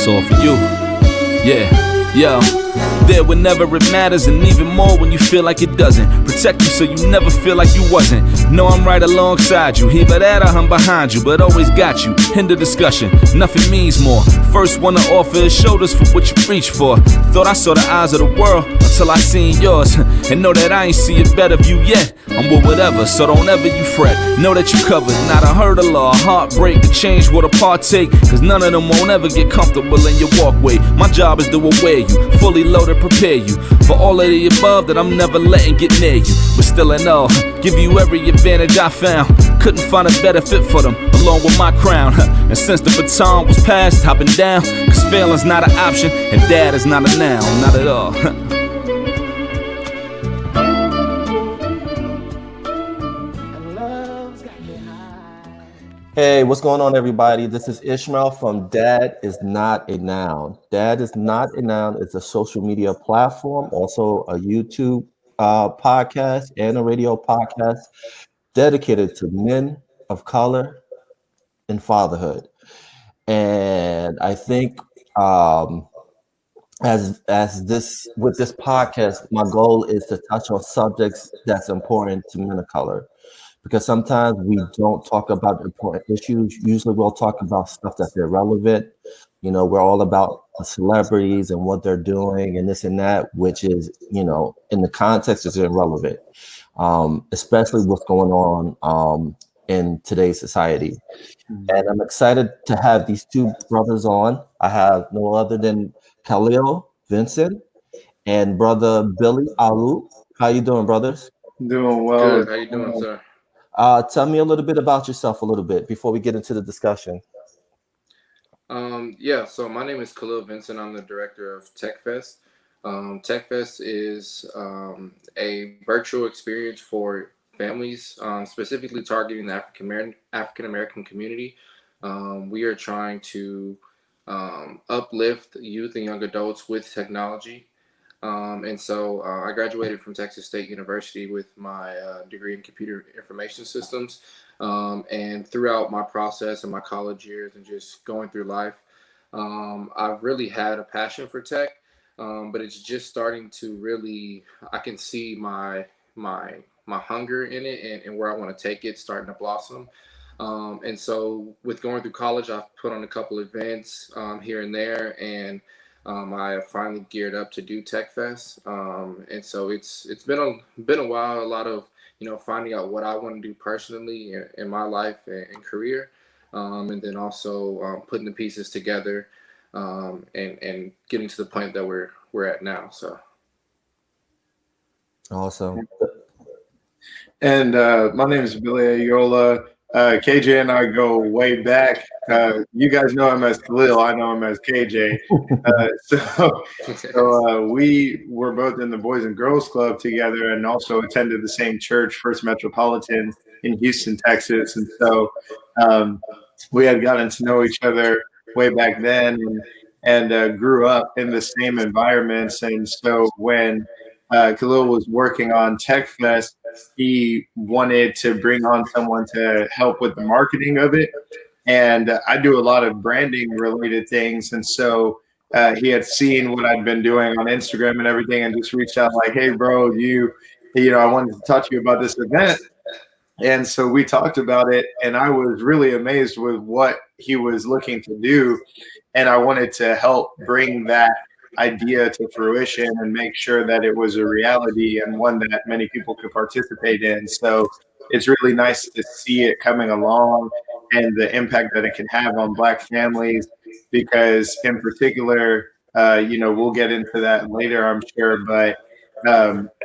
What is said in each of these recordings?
It's all for you. Yeah, yo. There whenever it matters, and even more when you feel like it doesn't. Protect you so you never feel like you wasn't. Know I'm right alongside you. Either that or I'm behind you, but always got you. End the discussion, nothing means more. First one to offer is shoulders for what you reach for. Thought I saw the eyes of the world until I seen yours. And know that I ain't see a better view yet. I'm with whatever, so don't ever you fret. Know that you covered, not a hurdle or a heartbreak. A change what a partake, cause none of them won't ever get comfortable in your walkway. My job is to aware you, fully loaded, prepare you for all of the above that I'm never letting get near you. But still in all, give you every advantage I found. Couldn't find a better fit for them, along with my crown. And since the baton was passed, I've been down. Cause failing's not an option, and dad is not a noun, not at all. Hey, what's going on, everybody? This is Ishmael from Dad is Not a Noun. Dad is Not a Noun. It's a social media platform, also a YouTube podcast and a radio podcast dedicated to men of color and fatherhood. And I think as this with this podcast, my goal is to touch on subjects that's important to men of color. Because sometimes we don't talk about important issues. Usually we'll talk about stuff that's irrelevant. You know, we're all about the celebrities and what they're doing and this and that, which is, you know, in the context is irrelevant, especially what's going on in today's society. And I'm excited to have these two brothers on. I have no other than Khalil Vinson and brother Billy Aayoola. How you doing, brothers? Doing well. Good. How you doing, sir? Tell me a little bit about yourself a little bit before we get into the discussion. So my name is Khalil Vinson. I'm the director of TechFest. TechFest is a virtual experience for families, specifically targeting the African American community. We are trying to uplift youth and young adults with technology. I graduated from Texas State University with my degree in computer information systems. And throughout my process and my college years and just going through life, I've really had a passion for tech, but it's just starting to really, I can see my hunger in it and where I want to take it starting to blossom. And so with going through college, I've put on a couple events here and there, and I have finally geared up to do TechFest, and so it's been a while. A lot of finding out what I want to do personally in my life and career, and then also putting the pieces together, and getting to the point that we're at now. So awesome. And my name is Bill Aayoola. KJ and I go way back. You guys know him as Khalil. I know him as KJ. So we were both in the Boys and Girls Club together and also attended the same church, First Metropolitan in Houston, Texas. And so we had gotten to know each other way back then and grew up in the same environments. And so when Khalil was working on TechFest, he wanted to bring on someone to help with the marketing of it. And I do a lot of branding related things. And so he had seen what I'd been doing on Instagram and everything and just reached out like, hey, bro, I wanted to talk to you about this event. And so we talked about it, and I was really amazed with what he was looking to do. And I wanted to help bring that idea to fruition and make sure that it was a reality and one that many people could participate in. So it's really nice to see it coming along and the impact that it can have on Black families, because in particular, we'll get into that later, I'm sure, but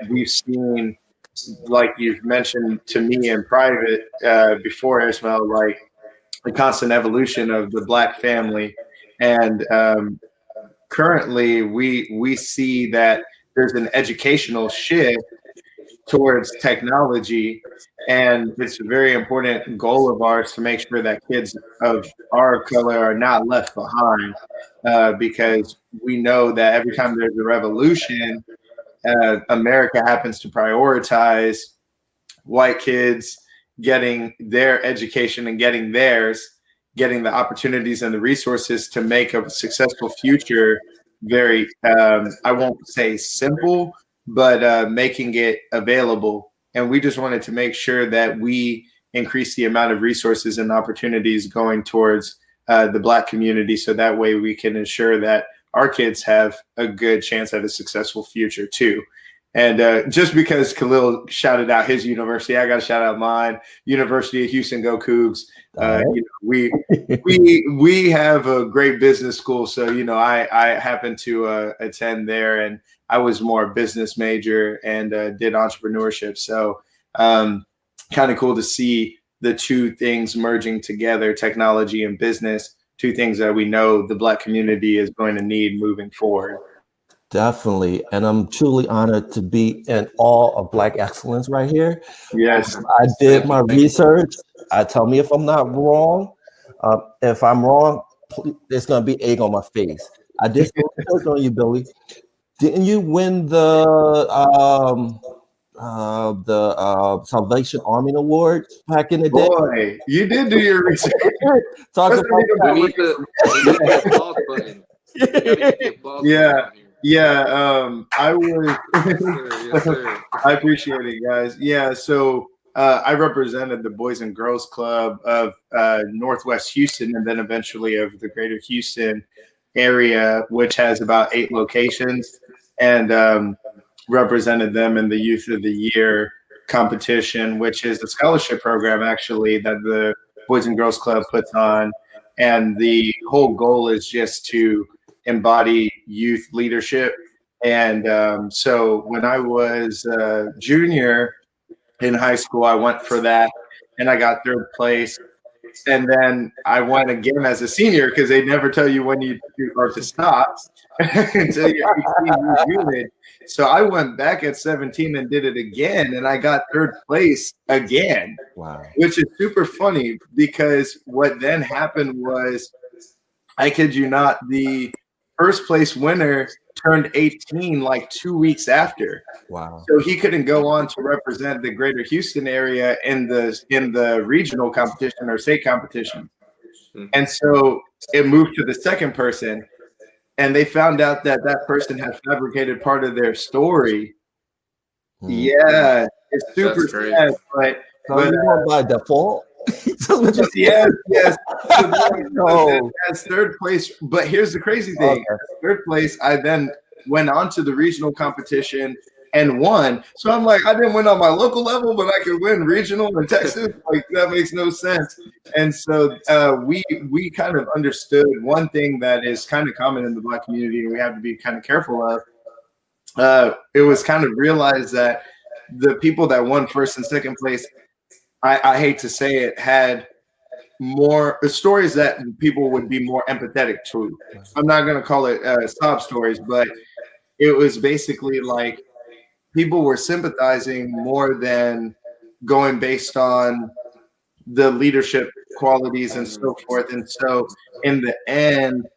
we've seen, like you've mentioned to me in private before, Ismail, like the constant evolution of the Black family. And currently, we see that there's an educational shift towards technology, and it's a very important goal of ours to make sure that kids of our color are not left behind, because we know that every time there's a revolution, America happens to prioritize white kids getting their education and getting theirs, getting the opportunities and the resources to make a successful future very, I won't say simple, but making it available. And we just wanted to make sure that we increase the amount of resources and opportunities going towards the Black community, so that way we can ensure that our kids have a good chance at a successful future too. And just because Khalil shouted out his university, I got to shout out mine, University of Houston, go Cougs. You know, we have a great business school, so you know I happened to attend there, and I was more a business major and did entrepreneurship. So kind of cool to see the two things merging together, technology and business, two things that we know the Black community is going to need moving forward. Definitely. And I'm truly honored to be in awe of Black excellence right here. Yes. I did my research. Tell me if I'm not wrong. If I'm wrong, please, there's going to be egg on my face. I did some research on you, Billy. Didn't you win the Salvation Army Award back in the day? Boy, you did do your research. Talk about We need the applause button. We gotta get the applause button on here. Yeah, I was. Yes, sir. Yes, sir. I appreciate it, guys. Yeah, so I represented the Boys and Girls Club of Northwest Houston, and then eventually of the Greater Houston area, which has about 8 locations, and represented them in the Youth of the Year competition, which is a scholarship program actually that the Boys and Girls Club puts on, and the whole goal is just to embody youth leadership. And so when I was a junior in high school, I went for that and I got 3rd place. And then I went again as a senior because they never tell you when you are to stop until you're 18 years old. So I went back at 17 and did it again, and I got 3rd place again. Wow. Which is super funny because what then happened was, I kid you not, the 1st place winner turned 18 like 2 weeks after. Wow. So he couldn't go on to represent the Greater Houston area in the regional competition or state competition. And so it moved to the 2nd person, and they found out that that person had fabricated part of their story. Yeah, it's super sad, but you won by default. Yes. So as 3rd place, but here's the crazy thing: as 3rd place, I then went on to the regional competition and won. So I'm like, I didn't win on my local level, but I could win regional in Texas. Like, that makes no sense. And so we kind of understood one thing that is kind of common in the Black community, and we have to be kind of careful of. It was kind of realized that the people that won 1st and 2nd place, I hate to say it, had more stories that people would be more empathetic to. I'm not going to call it sob stories, but it was basically like people were sympathizing more than going based on the leadership qualities and so forth. And so in the end,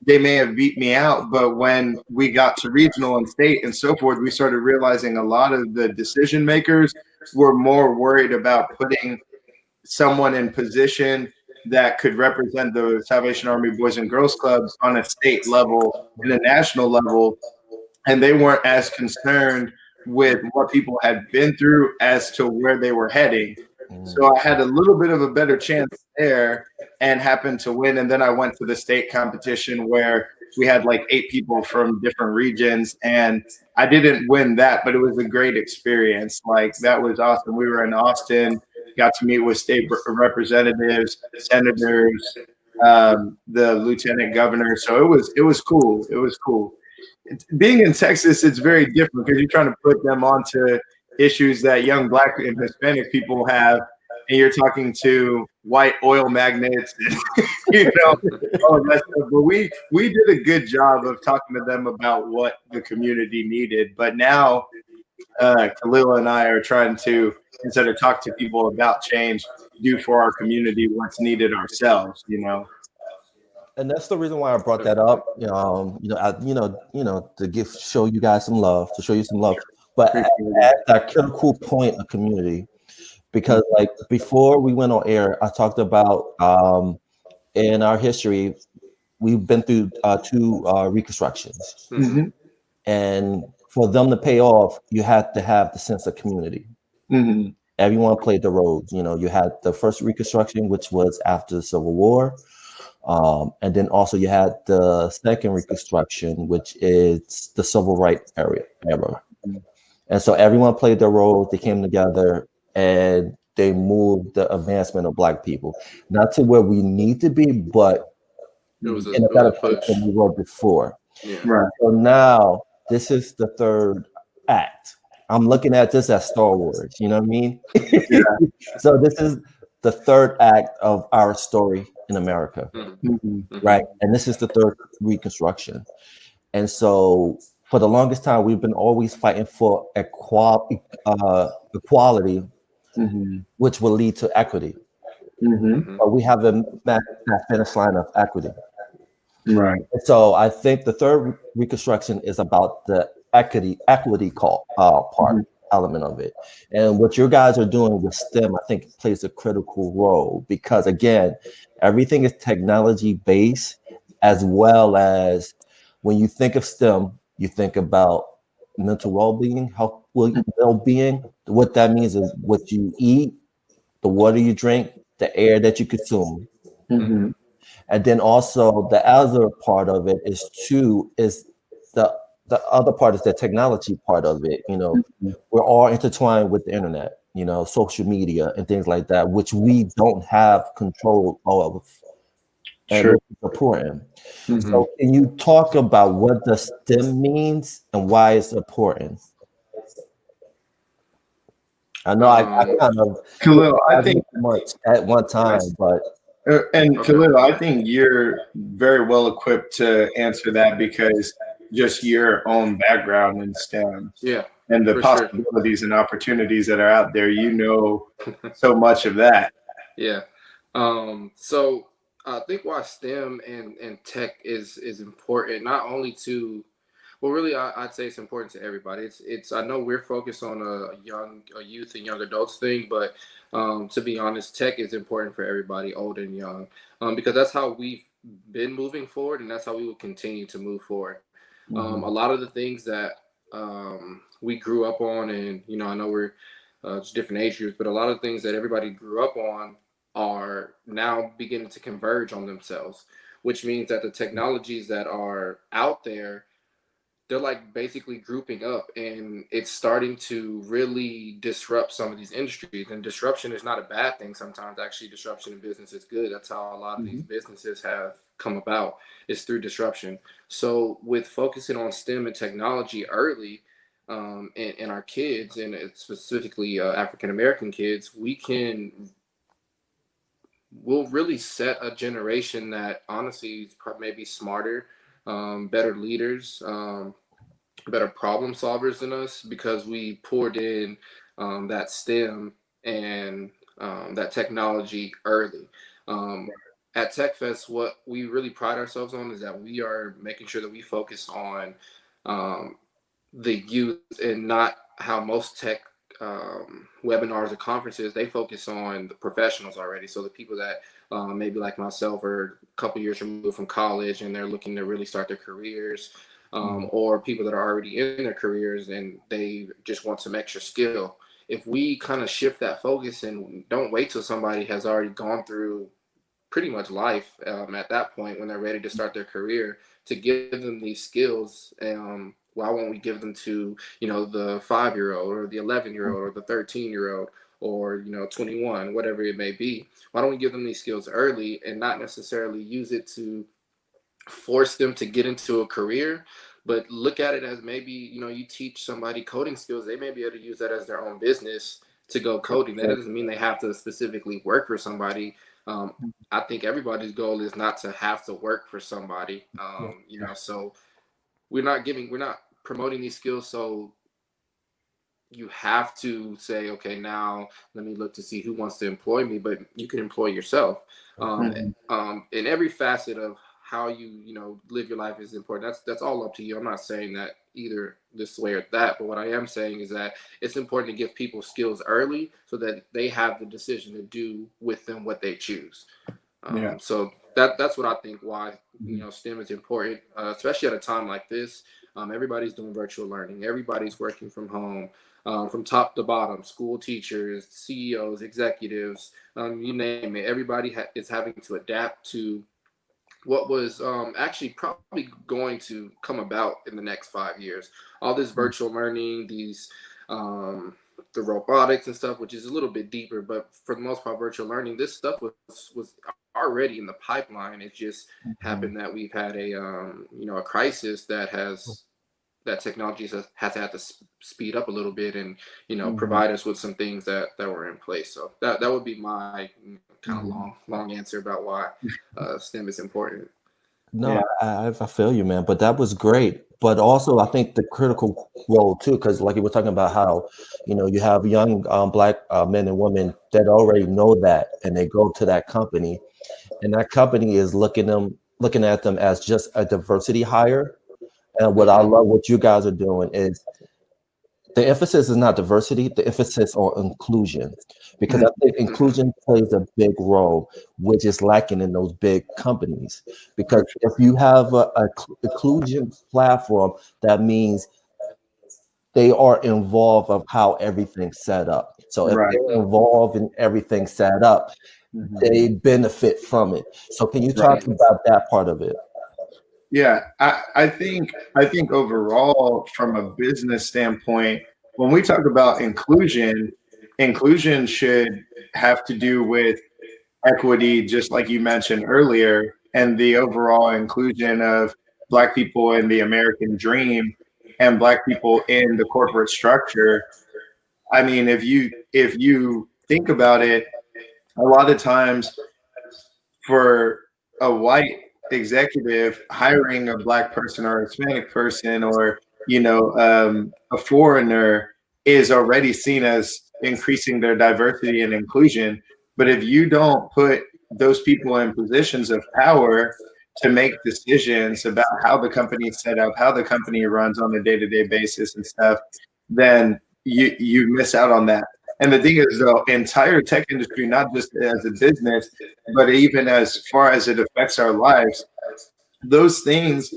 they may have beat me out, but when we got to regional and state and so forth, we started realizing a lot of the decision makers were more worried about putting someone in position that could represent the Salvation Army Boys and Girls Clubs on a state level and a national level. And they weren't as concerned with what people had been through as to where they were heading. So I had a little bit of a better chance there and happened to win. And then I went to the state competition where we had like 8 people from different regions, and I didn't win that, but it was a great experience. Like, that was awesome. We were in Austin, got to meet with state representatives, senators, the lieutenant governor. So it was cool. It was cool. Being in Texas, it's very different because you're trying to put them onto issues that young Black and Hispanic people have, and you're talking to white oil magnates, and, all of that stuff. But we did a good job of talking to them about what the community needed. But now Khalil and I are trying to, instead of talk to people about change, do for our community what's needed ourselves, And that's the reason why I brought that up. To show you guys some love, to show you some love. But at that critical point of community, because like before we went on air, I talked about in our history, we've been through two reconstructions, Mhm. and for them to pay off, you had to have the sense of community. Mhm. Everyone played the roles. You know, you had the first Reconstruction, which was after the Civil War, and then also you had the second Reconstruction, which is the Civil Rights era. And so everyone played their roles. They came together and they moved the advancement of Black people, not to where we need to be, but It was in a it was better a place push. than we were before. Yeah. Right. So now this is the third act. I'm looking at this as Star Wars, you know what I mean? Yeah. So this is the third act of our story in America, Mhm. right? And this is the third Reconstruction. And so for the longest time, we've been always fighting for equality, Mhm. which will lead to equity. Mhm. But we haven't met that finish line of equity. Right. And so I think the third Reconstruction is about the equity part Mhm. element of it. And what you guys are doing with STEM, I think, plays a critical role because again, everything is technology based, as well as when you think of STEM, you think about mental well-being, health well-being. What that means is what you eat, the water you drink, the air that you consume. Mhm. And then also the other part of it is the the other part is the technology part of it. You know, we're all intertwined with the internet, you know, social media and things like that, which we don't have control of, and Sure. which is important. Mhm. So can you talk about what the STEM means and why it's important? I know I Um. kind of put Khalil, I too think, much at one time, but and Okay. Khalil, I think you're very well equipped to answer that because just your own background in STEM Yeah. and the For sure. possibilities and opportunities that are out there, you know so much of that. Yeah. So I think why STEM and tech is important, not only to, well, really, I'd say it's important to everybody. It's. I know we're focused on a youth and young adults thing, but to be honest, tech is important for everybody, old and young, because that's how we've been moving forward, and that's how we will continue to move forward. A Mhm. lot of the things that we grew up on, and I know we're it's different age groups, but a lot of things that everybody grew up on are now beginning to converge on themselves, which means that the technologies that are out there, they're like basically grouping up, and it's starting to really disrupt some of these industries. And disruption is not a bad thing. Sometimes actually disruption in business is good. That's how a lot of these Mhm. businesses have come about, is through disruption. So with focusing on STEM and technology early, and our kids, and specifically African American kids, we'll really set a generation that honestly is maybe smarter, better leaders, better problem solvers than us, because we poured in that STEM and that technology early. Um, at TechFest, what we really pride ourselves on is that we are making sure that we focus on um, the youth, and not how most tech webinars or conferences, they focus on the professionals already. So the people that maybe like myself are a couple years removed from college and they're looking to really start their careers, or people that are already in their careers and they just want some extra skill. If we kind of shift that focus and don't wait till somebody has already gone through pretty much life at that point when they're ready to start their career, to give them these skills, why won't we give them to the 5-year-old or the 11-year-old or the 13-year-old, or 21, whatever it may be? Why don't we give them these skills early and not necessarily use it to force them to get into a career, but look at it as maybe you teach somebody coding skills, they may be able to use that as their own business to go coding. That doesn't mean they have to specifically work for somebody. I think everybody's goal is not to have to work for somebody. So we're not promoting these skills so you have to say, okay, now let me look to see who wants to employ me, but you can employ yourself. um, Mhm. in every facet of how live your life is important. That's all up to you. I'm not saying that either this way or that, but what I am saying is that it's important to give people skills early so that they have the decision to do with them what they choose. Yeah. So that's what I think why STEM is important, especially at a time like this. Everybody's doing virtual learning. Everybody's working from home, from top to bottom. School teachers, CEOs, executives, you name it. Everybody is having to adapt to what was actually probably going to come about in the next 5 years. All this virtual learning, these the robotics and stuff, which is a little bit deeper, but for the most part, virtual learning, this stuff was already in the pipeline. It just happened that we've had a crisis that technology has had to speed up a little bit and provide us with some things that were in place. So that would be my kind of long answer about why STEM is important. No, I feel you, man. But that was great. But also, I think the critical role too, because like you were talking about how, you have young Black men and women that already know that, and they go to that company, and that company is looking at them as just a diversity hire. And what I love what you guys are doing is the emphasis is not diversity, the emphasis on inclusion, because I think inclusion plays a big role, which is lacking in those big companies. Because if you have a inclusion platform, that means they are involved of how everything's set up. So if they're involved in everything set up, they benefit from it. So can you talk about that part of it? Yeah, I think overall, from a business standpoint, when we talk about inclusion should have to do with equity, just like you mentioned earlier, and the overall inclusion of Black people in the American dream and Black people in the corporate structure. I mean, if you think about it, a lot of times for a white executive hiring a Black person or a Hispanic person or a foreigner is already seen as increasing their diversity and inclusion. But if you don't put those people in positions of power to make decisions about how the company is set up, how the company runs on a day-to-day basis and stuff, then you miss out on that. And the thing is, the entire tech industry, not just as a business, but even as far as it affects our lives, those things,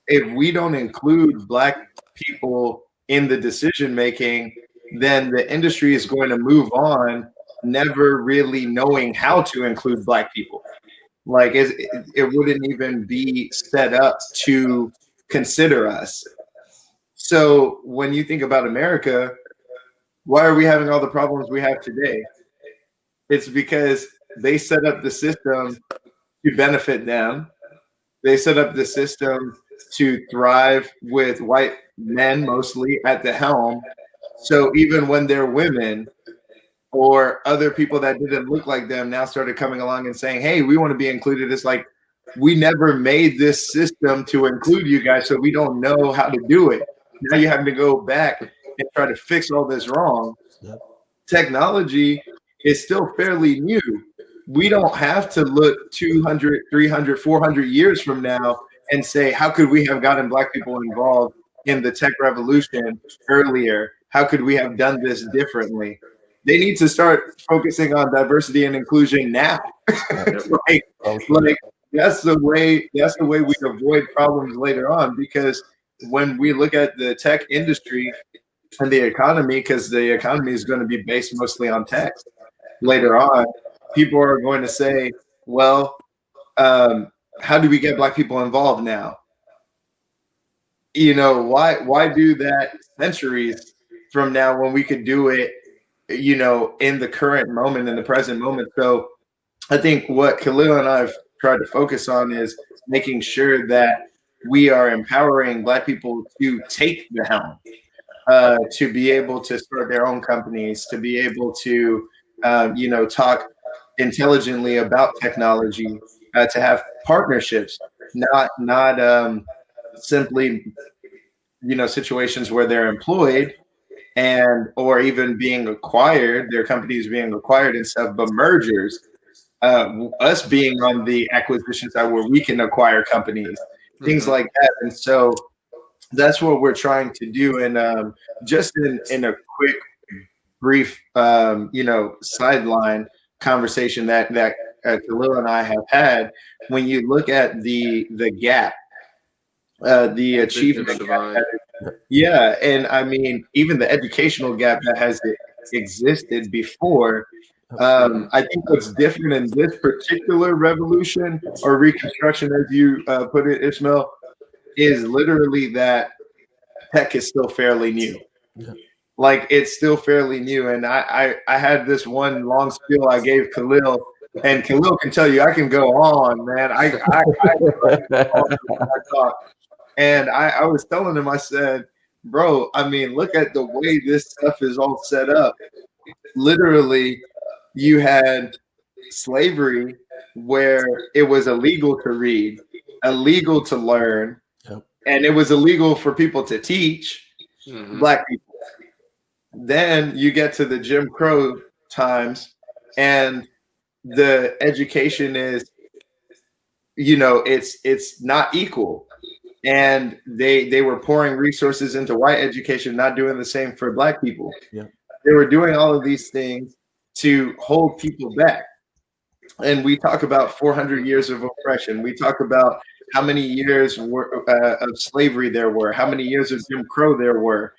if we don't include Black people in the decision making, then the industry is going to move on, never really knowing how to include Black people. Like it wouldn't even be set up to consider us. So when you think about America, why are we having all the problems we have today? It's because they set up the system to benefit them. They set up the system to thrive with white men mostly at the helm. So even when they're women or other people that didn't look like them now started coming along and saying, hey, we want to be included, it's like, we never made this system to include you guys, so we don't know how to do it. Now you have to go back and try to fix all this wrong. Technology is still fairly new. We don't have to look 200, 300, 400 years from now and say, how could we have gotten Black people involved in the tech revolution earlier? How could we have done this differently? They need to start focusing on diversity and inclusion now. like that's the way we avoid problems later on, because when we look at the tech industry and the economy, because the economy is going to be based mostly on tech later on, people are going to say, well, how do we get Black people involved now? Why do that centuries from now when we could do it, in the current moment, in the present moment? So I think what Khalil and I have tried to focus on is making sure that we are empowering Black people to take the helm, to be able to start their own companies, to be able to, talk intelligently about technology, to have partnerships, not simply, situations where they're employed or even being acquired, their companies being acquired and stuff, but mergers, us being on the acquisition side where we can acquire companies, things like that. And so that's what we're trying to do. And just in a quick, brief, sideline conversation that Khalil and I have had, when you look at the gap, the achievement gap. Yeah, and I mean, even the educational gap that has existed before. I think what's different in this particular revolution or reconstruction, as you put it, Ishmael, is literally that tech is still fairly new. Like it's still fairly new, and I had this one long spiel I gave Khalil, and Khalil can tell you I can go on, man. I talk. And I was telling him, I said, bro, I mean, look at the way this stuff is all set up. Literally, you had slavery where it was illegal to read, illegal to learn, and it was illegal for people to teach Black people. Then you get to the Jim Crow times, and the education is, it's not equal. And they were pouring resources into white education, not doing the same for Black people. Yeah. They were doing all of these things to hold people back. And we talk about 400 years of oppression. We talk about how many years of slavery there were, how many years of Jim Crow there were.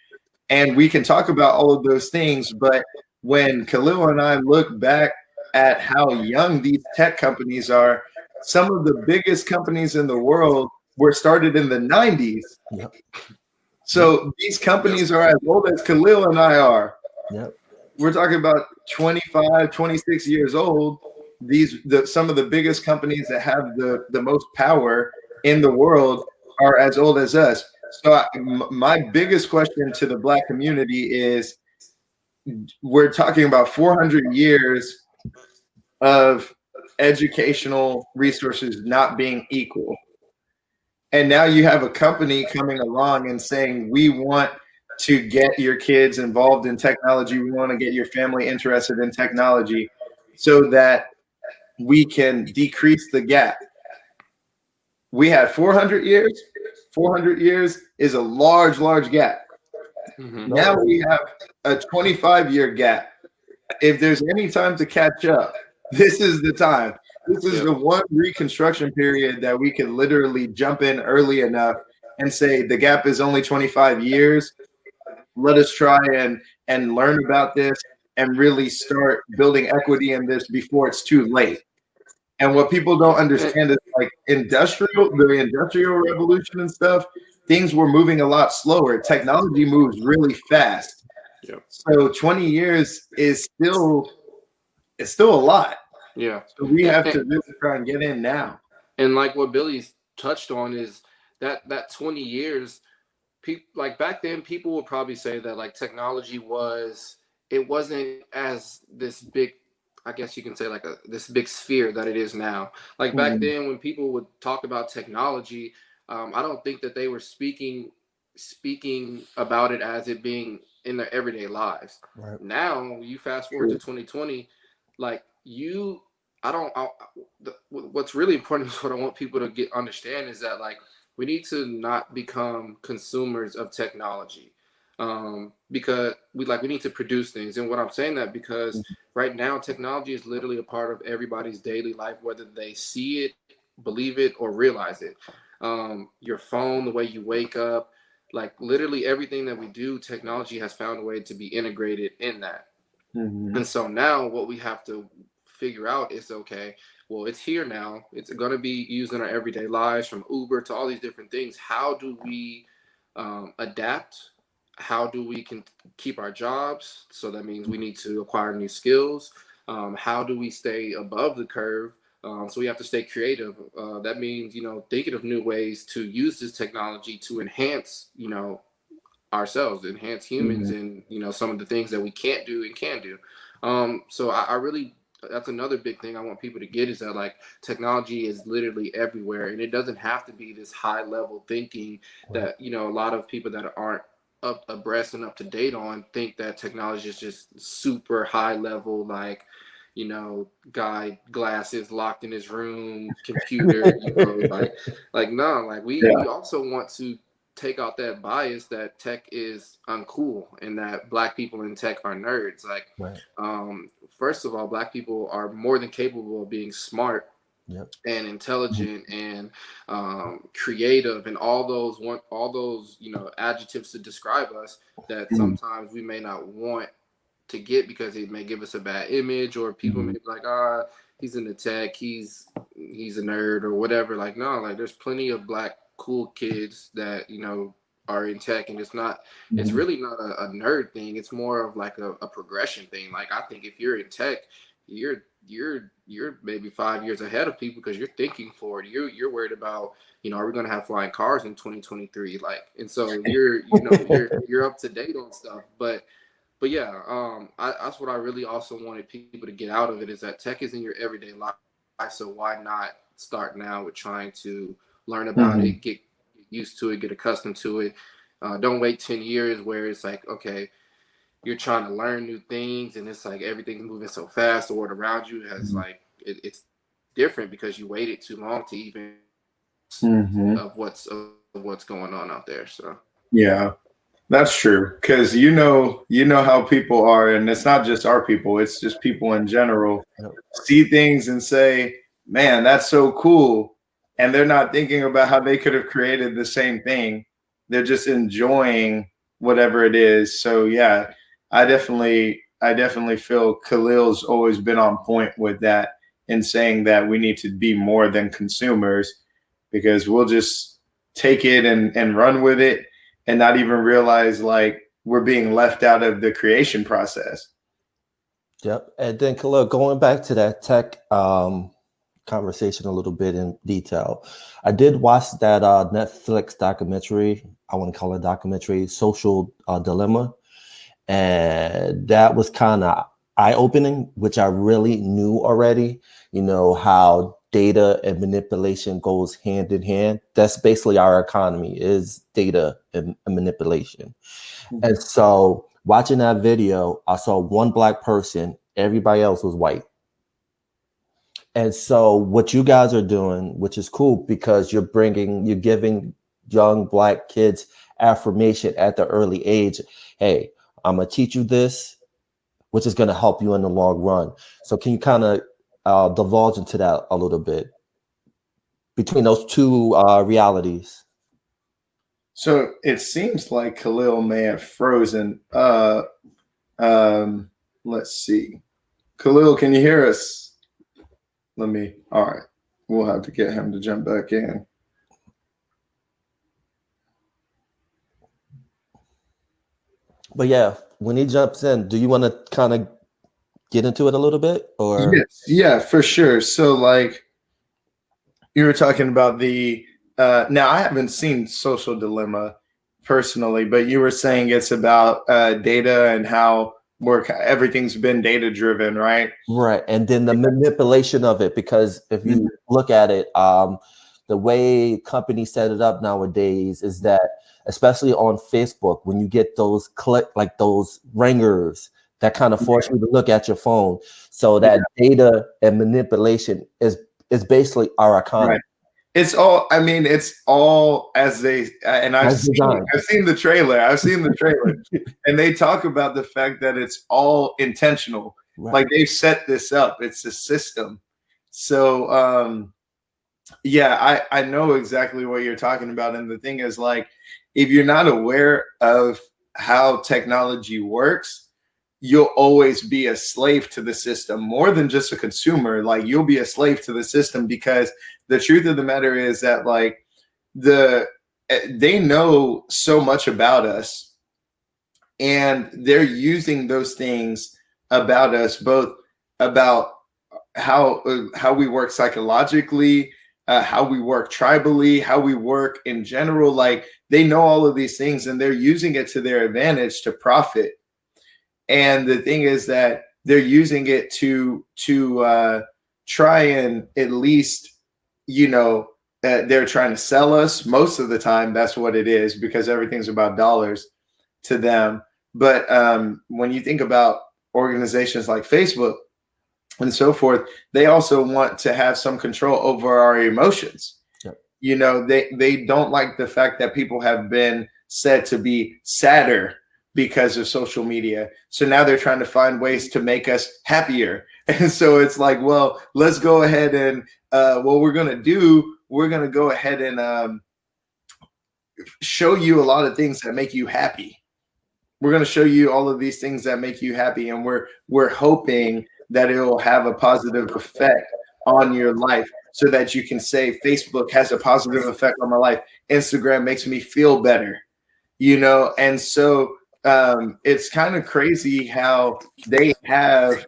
And we can talk about all of those things. But when Khalil and I look back at how young these tech companies are, some of the biggest companies in the world were started in the 90s. Yep. So these companies are as old as Khalil and I are. Yep. We're talking about 25, 26 years old. Some of the biggest companies that have the most power in the world are as old as us. So my biggest question to the Black community is, we're talking about 400 years of educational resources not being equal. And now you have a company coming along and saying, we want to get your kids involved in technology. We want to get your family interested in technology so that we can decrease the gap. We had 400 years. 400 years is a large, large gap. Now we have a 25-year gap. If there's any time to catch up, this is the time. This is the one reconstruction period that we can literally jump in early enough and say the gap is only 25 years. Let us try and learn about this and really start building equity in this before it's too late. And what people don't understand is, like, the industrial revolution and stuff, things were moving a lot slower. Technology moves really fast. So 20 years is still a lot. Yeah. So we have to really try and get in now. And like what Billy's touched on is that 20 years, like back then, people would probably say that like technology wasn't as this big, I guess you can say, like this big sphere that it is now. Like back then, when people would talk about technology, I don't think that they were speaking about it as it being in their everyday lives. Right. Now, you fast forward to 2020, like what's really important is what I want people to understand is that like we need to not become consumers of technology. Because we need to produce things. And what I'm saying that because right now technology is literally a part of everybody's daily life, whether they see it, believe it, or realize it. Your phone, the way you wake up, like literally everything that we do, technology has found a way to be integrated in that. And so now what we have to figure out is, okay, well, it's here now. It's going to be used in our everyday lives, from Uber to all these different things. How do we adapt? How do we keep our jobs? So that means we need to acquire new skills. How do we stay above the curve? So we have to stay creative. That means, thinking of new ways to use this technology to enhance, ourselves, enhance humans, and, some of the things that we can't do and can do. So I really, that's another big thing I want people to get, is that like technology is literally everywhere, and it doesn't have to be this high level thinking that, a lot of people that aren't abreast and up to date on think that technology is just super high level, like, guy glasses locked in his room, computer, no, like we also want to take out that bias that tech is uncool and that Black people in tech are nerds. Like, first of all, Black people are more than capable of being smart Yep. and intelligent and creative and all those adjectives to describe us that sometimes we may not want to get because it may give us a bad image, or people may be like, he's in the tech, he's a nerd or whatever. Like, no, like there's plenty of Black cool kids that are in tech, and it's really not a nerd thing. It's more of like a progression thing. Like, I think if you're in tech, you're maybe 5 years ahead of people because you're thinking forward. You're worried about, are we going to have flying cars in 2023? Like, and so you're up to date on stuff. But yeah, that's what I really also wanted people to get out of it, is that tech is in your everyday life. So why not start now with trying to learn about it, get used to it, get accustomed to it. Don't wait 10 years where it's like, okay, you're trying to learn new things and it's like everything's moving so fast. The world around you has like it's different because you waited too long to even of what's going on out there. So yeah, that's true, because you know how people are, and it's not just our people, it's just people in general see things and say, man, that's so cool, and they're not thinking about how they could have created the same thing. They're just enjoying whatever it is. So yeah, I definitely feel Khalil's always been on point with that, in saying that we need to be more than consumers, because we'll just take it and run with it and not even realize like we're being left out of the creation process. Yep. And then Khalil, going back to that tech conversation a little bit in detail, I did watch that Netflix documentary. I want to call it documentary, Social Dilemma. And that was kind of eye-opening, which I really knew already, how data and manipulation goes hand in hand. That's basically our economy, is data and manipulation. And so watching that video, I saw one Black person, everybody else was white. And so what you guys are doing, which is cool, because you're giving young Black kids affirmation at the early age. Hey, I'm going to teach you this, which is going to help you in the long run. So can you kind of divulge into that a little bit between those two realities? So it seems like Khalil may have frozen. Let's see. Khalil, can you hear us? All right. We'll have to get him to jump back in. But yeah, when he jumps in, do you want to kind of get into it a little bit? Or yes, yeah, for sure. So like you were talking about the now I haven't seen Social Dilemma personally, but you were saying it's about data and how everything's been data driven, right? Right. And then the manipulation of it, because if you look at it, the way companies set it up nowadays is that, especially on Facebook, when you get those those ringers that kind of force you to look at your phone. So that data and manipulation is basically our economy. Right. It's all as they, and I've seen the trailer. And they talk about the fact that it's all intentional. Right. Like they've set this up. It's a system. So yeah, I know exactly what you're talking about. And the thing is, like, if you're not aware of how technology works, you'll always be a slave to the system, more than just a consumer. Like, you'll be a slave to the system, because the truth of the matter is that, like, they know so much about us, and they're using those things about us, both about how we work psychologically, how we work tribally, how we work in general. Like, they know all of these things, and they're using it to their advantage to profit. And the thing is that they're using it to try and at least, they're trying to sell us. Most of the time, that's what it is, because everything's about dollars to them. But when you think about organizations like Facebook and so forth, they also want to have some control over our emotions. Yep. They don't like the fact that people have been said to be sadder because of social media. So now they're trying to find ways to make us happier. And so it's like, well, let's go ahead and what we're going to do, we're going to go ahead and show you a lot of things that make you happy. We're going to show you all of these things that make you happy. And we're hoping that it will have a positive effect on your life so that you can say Facebook has a positive effect on my life. Instagram makes me feel better, you know? And so it's kind of crazy how they have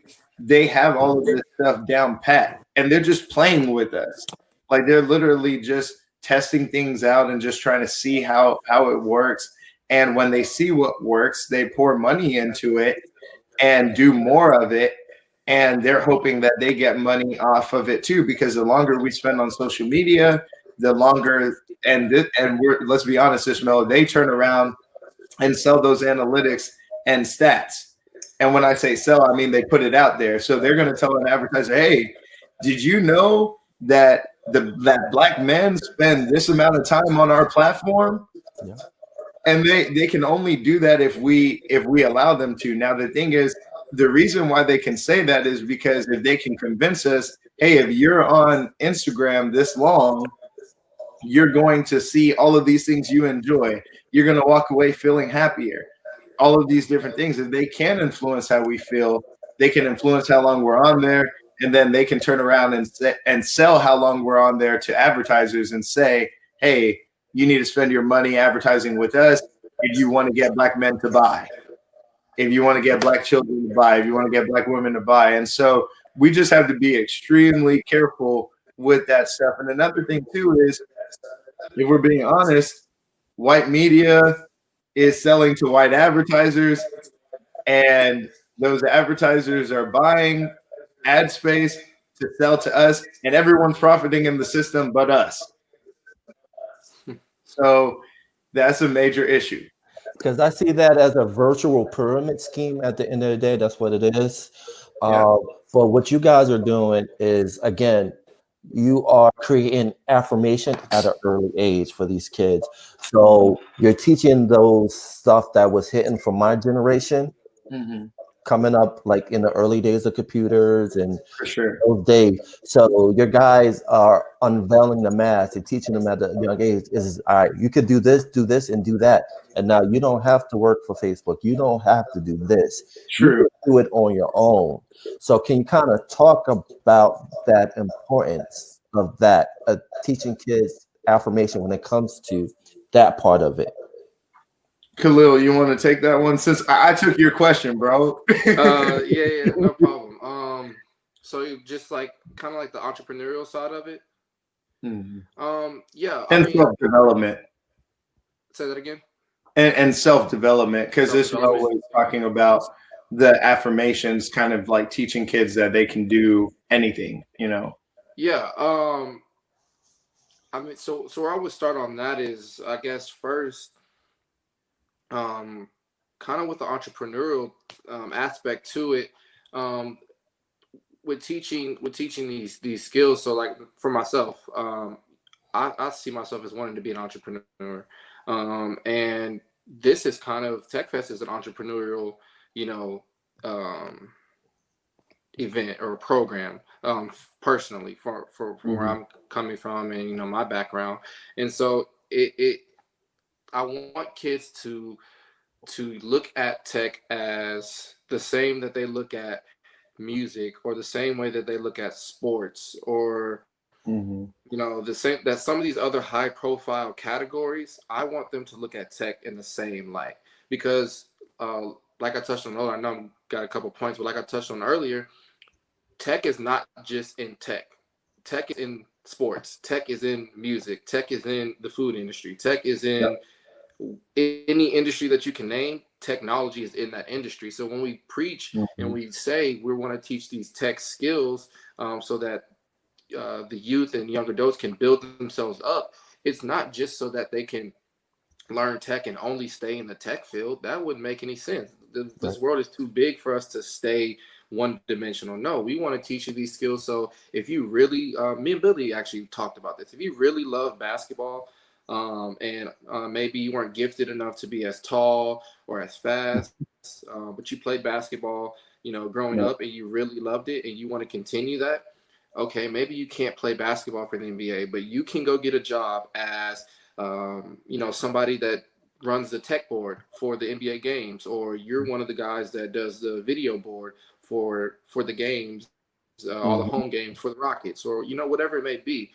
all of this stuff down pat, and they're just playing with us. Like they're literally just testing things out and just trying to see how it works. And when they see what works, they pour money into it and do more of it. And they're hoping that they get money off of it too, because the longer we spend on social media, the longer, let's be honest, Ishmael, they turn around and sell those analytics and stats. And when I say sell, I mean they put it out there. So they're going to tell an advertiser, hey, did you know that that Black men spend this amount of time on our platform? Yeah. And they can only do that if we allow them to. Now, the thing is, the reason why they can say that is because if they can convince us, hey, if you're on Instagram this long, you're going to see all of these things you enjoy. You're going to walk away feeling happier. All of these different things. If they can influence how we feel, they can influence how long we're on there. And then they can turn around and sell how long we're on there to advertisers and say, hey, you need to spend your money advertising with us if you want to get Black men to buy, if you want to get Black children to buy, if you want to get Black women to buy. And so we just have to be extremely careful with that stuff. And another thing too is, if we're being honest, white media is selling to white advertisers, and those advertisers are buying ad space to sell to us, and everyone's profiting in the system but us. So that's a major issue. Because I see that as a virtual pyramid scheme at the end of the day. That's what it is. Yeah. But what you guys are doing is, again, you are creating affirmation at an early age for these kids. So you're teaching those stuff that was hidden from my generation, coming up like in the early days of computers and For sure. those days. So your guys are unveiling the mask and teaching them at a young age is, all right, you could do this, and do that. And now you don't have to work for Facebook. You don't have to do this. True. You can do it on your own. So can you kind of talk about that importance of that, teaching kids affirmation when it comes to that part of it? Khalil, you want to take that one? Since I took your question, bro. Yeah, no problem. So you just like kind of like the entrepreneurial side of it. Yeah, and self-development. Say that again. And self-development, because this was talking about the affirmations, kind of like teaching kids that they can do anything, you know. Yeah. I mean, so where I would start on that is, I guess first, kind of with the entrepreneurial aspect to it, with teaching these skills. So like for myself, I see myself as wanting to be an entrepreneur, and this is kind of TechFest is an entrepreneurial, event or program, personally for where I'm coming from and my background. And so I want kids to look at tech as the same that they look at music, or the same way that they look at sports, or the same that some of these other high profile categories. I want them to look at tech in the same light, because like I touched on earlier, I know I've got a couple points, but like I touched on earlier, tech is not just in tech. Tech is in sports. Tech is in music. Tech is in the food industry. Tech is in any industry that you can name. Technology is in that industry. So when we preach and we say we want to teach these tech skills, so that the youth and young adults can build themselves up, it's not just so that they can learn tech and only stay in the tech field. That wouldn't make any sense. This world is too big for us to stay one dimensional. No, we want to teach you these skills. So if you really, me and Billy actually talked about this. If you really love basketball, and maybe you weren't gifted enough to be as tall or as fast, but you played basketball, growing up, and you really loved it, and you want to continue that. Okay, maybe you can't play basketball for the NBA, but you can go get a job as, somebody that runs the tech board for the NBA games, or you're one of the guys that does the video board for the games, all the home games for the Rockets, or whatever it may be.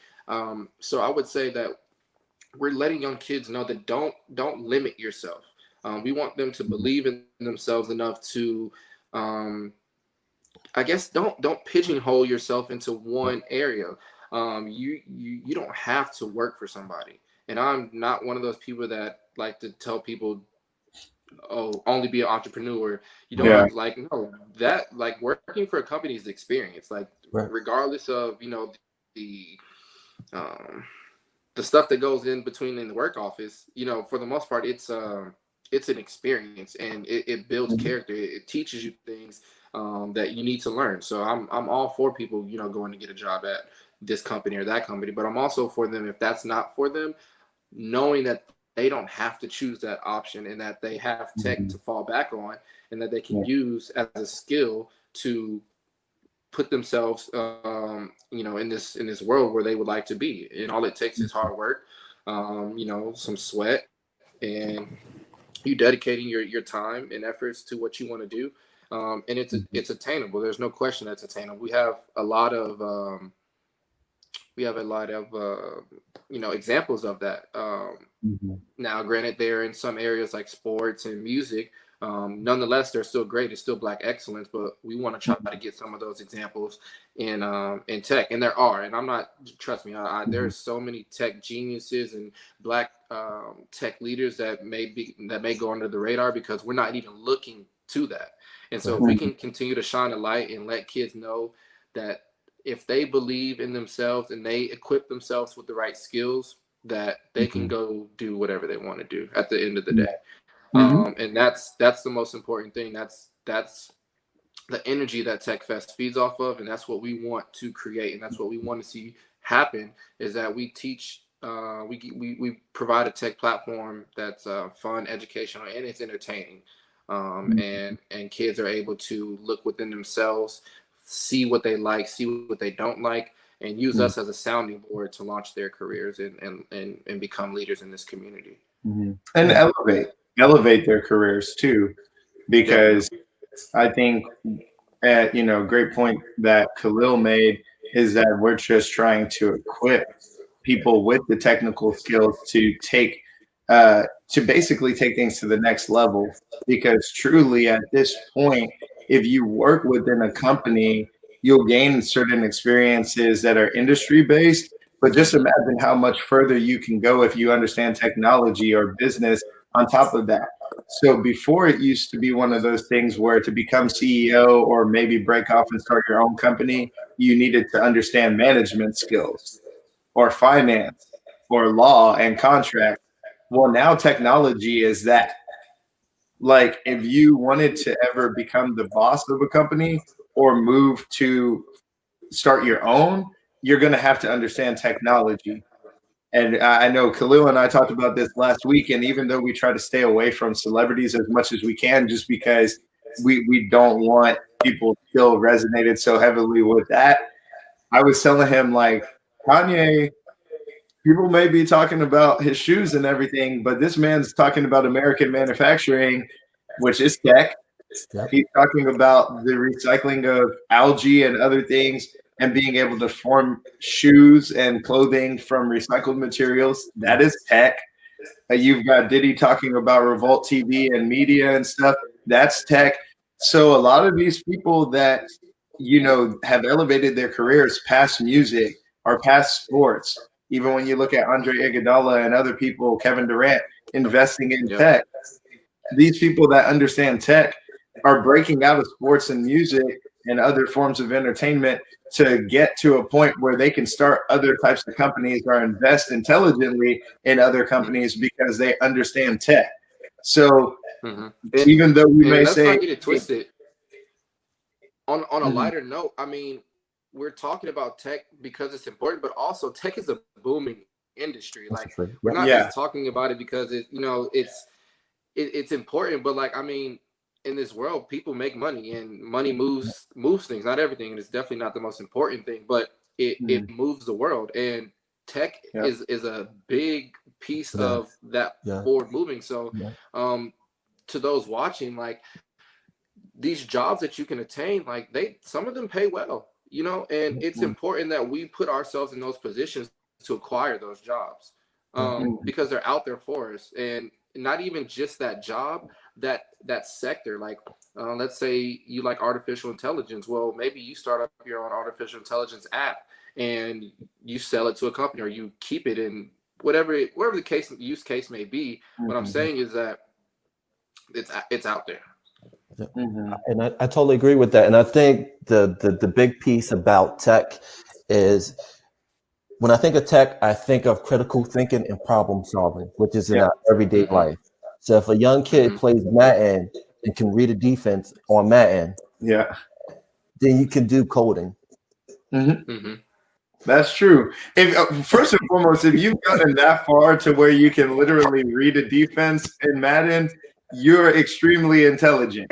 So I would say that we're letting young kids know that don't limit yourself. We want them to believe in themselves enough to, I guess, don't pigeonhole yourself into one area. You don't have to work for somebody, and I'm not one of those people that like to tell people, oh, only be an entrepreneur. You don't have, like, no, that, like, working for a company is experience. Like, regardless of the the stuff that goes in between in the work office, for the most part, it's an experience, and it builds character. It teaches you things that you need to learn. So I'm all for people, going to get a job at this company or that company, but I'm also for them, if that's not for them, knowing that they don't have to choose that option, and that they have tech to fall back on, and that they can use as a skill to put themselves, in this world where they would like to be. And all it takes is hard work, some sweat, and you dedicating your time and efforts to what you want to do. And it's attainable. There's no question that's attainable. We have a lot of examples of that. Now, granted, they're in some areas like sports and music. Nonetheless, they're still great. It's still Black excellence, but we want to try to get some of those examples in tech, and there are. And I'm not, trust me, there's so many tech geniuses and Black tech leaders that may go under the radar because we're not even looking to that. And so, if we can continue to shine a light and let kids know that if they believe in themselves and they equip themselves with the right skills, that they can go do whatever they want to do at the end of the day. And that's the most important thing. That's the energy that Tech Fest feeds off of, and that's what we want to create, and that's what we want to see happen. Is that we teach, we provide a tech platform that's fun, educational, and it's entertaining. And kids are able to look within themselves, see what they like, see what they don't like, and use us as a sounding board to launch their careers and become leaders in this community. And elevate their careers too, because I think great point that Khalil made is that we're just trying to equip people with the technical skills to basically take things to the next level. Because truly, at this point, if you work within a company, you'll gain certain experiences that are industry based. But just imagine how much further you can go if you understand technology or business on top of that. So before, it used to be one of those things where to become CEO or maybe break off and start your own company, you needed to understand management skills or finance or law and contract. Well, now technology is that. Like, if you wanted to ever become the boss of a company or move to start your own, you're going to have to understand technology. And I know Khalil and I talked about this last week, and even though we try to stay away from celebrities as much as we can, just because we don't want people still resonated so heavily with that, I was telling him, like, Kanye, people may be talking about his shoes and everything, but this man's talking about American manufacturing, which is tech. He's talking about the recycling of algae and other things and being able to form shoes and clothing from recycled materials. That is tech. You've got Diddy talking about Revolt TV and media and stuff. That's tech. So a lot of these people that, have elevated their careers past music or past sports, even when you look at Andre Iguodala and other people, Kevin Durant, investing in tech, these people that understand tech are breaking out of sports and music and other forms of entertainment to get to a point where they can start other types of companies or invest intelligently in other companies because they understand tech. So even though we may say, not get it twisted. On a lighter note, I mean, we're talking about tech because it's important, but also tech is a booming industry. That's Like true. we're not Yeah. just talking about it because it's important, but like I mean, in this world, people make money and money moves things. Not everything, and it's definitely not the most important thing, but it moves the world. And tech Yeah. is a big piece Yeah. of that Yeah. forward moving. So Yeah. to those watching, like these jobs that you can attain, like some of them pay well, you know, and it's important that we put ourselves in those positions to acquire those jobs, because they're out there for us. And not even just that job, that sector. Like let's say you like artificial intelligence. Well, maybe you start up your own artificial intelligence app and you sell it to a company, or you keep it in whatever the use case may be. What I'm saying is that it's out there. And I totally agree with that. And I think the big piece about tech is when I think of tech, I think of critical thinking and problem solving, which is in our everyday life. So if a young kid plays Madden and can read a defense on Madden, Yeah. then you can do coding. That's true. If first and foremost, if you've gotten that far to where you can literally read a defense in Madden, you're extremely intelligent.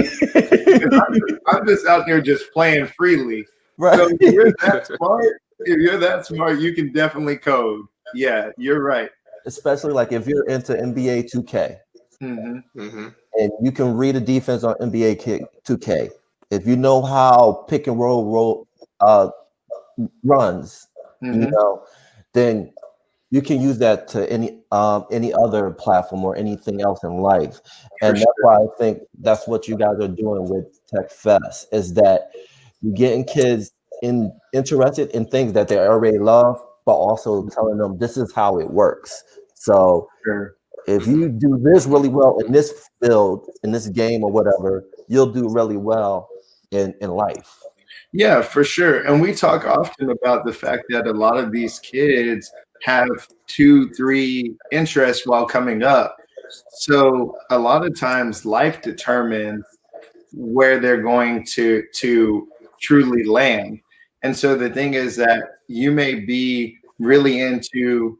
I'm just out there just playing freely. Right. So if you're that smart, you can definitely code. Yeah, you're right. Especially like if you're into NBA 2K Mm-hmm. and you can read a defense on NBA 2K. If you know how pick and roll runs, you know, then you can use that to any other platform or anything else in life. And that's why I think that's what you guys are doing with Tech Fest, is that you're getting kids interested in things that they already love, but also telling them this is how it works. So if you do this really well in this field, in this game or whatever, you'll do really well in life. Yeah, for sure. And we talk often about the fact that a lot of these kids have 2, 3 interests while coming up. So a lot of times life determines where they're going to truly land. And so the thing is that you may be really into,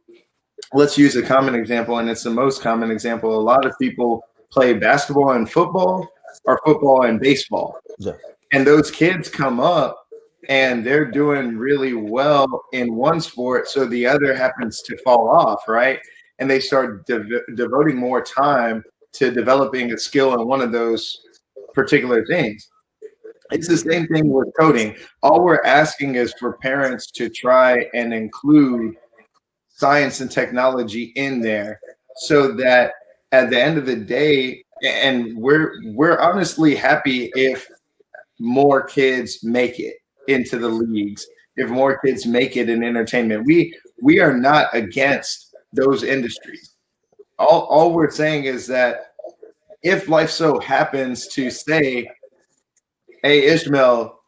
let's use a common example, and it's the most common example. A lot of people play basketball and football, or football and baseball. Yeah. And those kids come up and they're doing really well in one sport, so the other happens to fall off, right? And they start devoting more time to developing a skill in one of those particular things. It's the same thing with coding. All we're asking is for parents to try and include science and technology in there, so that at the end of the day, and we're honestly happy if more kids make it into the leagues, if more kids make it in entertainment. We are not against those industries. All we're saying is that if life so happens to say, hey, Ishmael,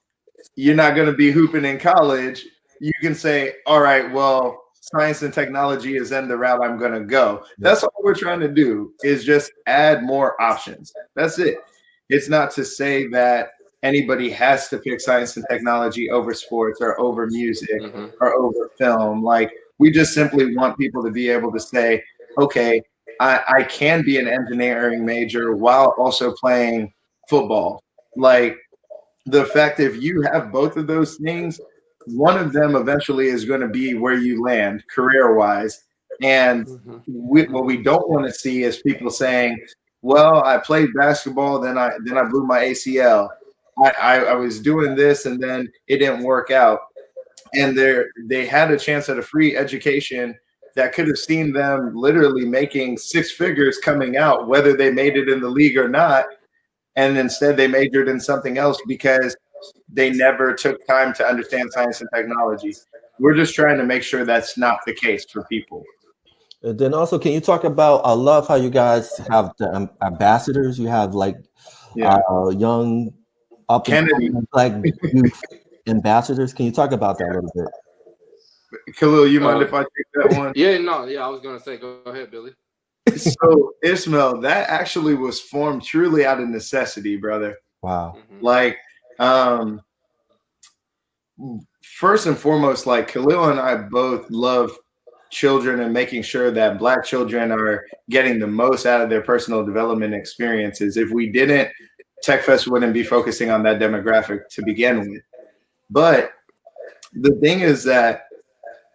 you're not going to be hooping in college, you can say, all right, well, science and technology is in the route I'm going to go. That's all we're trying to do, is just add more options. That's it. It's not to say that anybody has to pick science and technology over sports or over music or over film. Like, we just simply want people to be able to say, okay, I can be an engineering major while also playing football. Like, the fact that if you have both of those things, one of them eventually is going to be where you land career-wise. And what we don't want to see is people saying, well, I played basketball, then I blew my ACL. I was doing this and then it didn't work out. And they had a chance at a free education that could have seen them literally making 6 figures coming out, whether they made it in the league or not. And instead they majored in something else because they never took time to understand science and technology. We're just trying to make sure that's not the case for people. And then also, can you talk about, I love how you guys have the ambassadors. You have like young up and coming Black youth ambassadors. Can you talk about that a little bit? Khalil, you mind if I take that one? I was gonna say, go ahead, Billy. So Ishmael, that actually was formed truly out of necessity, brother. Wow. Like, first and foremost, like, Khalil and I both love children and making sure that Black children are getting the most out of their personal development experiences. If we didn't, TechFest wouldn't be focusing on that demographic to begin with. But the thing is that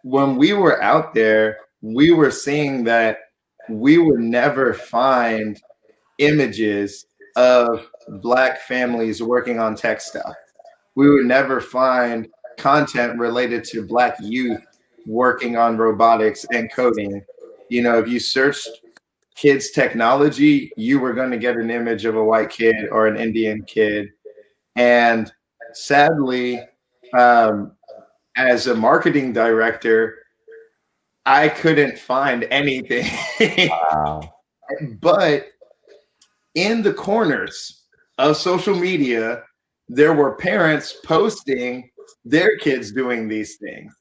when we were out there, we were seeing that we would never find images of Black families working on tech stuff. We would never find content related to Black youth working on robotics and coding. You know, if you searched kids technology, you were going to get an image of a white kid or an Indian kid. And sadly, as a marketing director, I couldn't find anything. Wow. But in the corners of social media, there were parents posting their kids doing these things.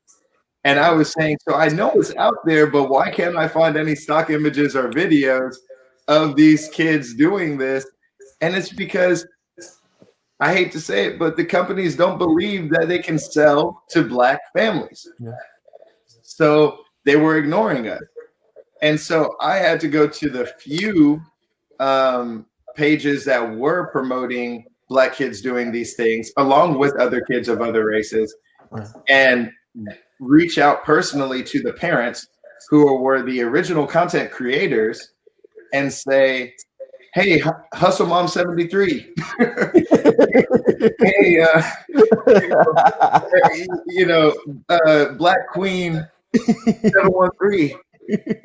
And I was saying, so I know it's out there, but why can't I find any stock images or videos of these kids doing this? And it's because, I hate to say it, but the companies don't believe that they can sell to Black families. Yeah. So they were ignoring us. And so I had to go to the few pages that were promoting Black kids doing these things, along with other kids of other races, and reach out personally to the parents who were the original content creators and say, hey, Hustle Mom 73. Hey, Black Queen 713.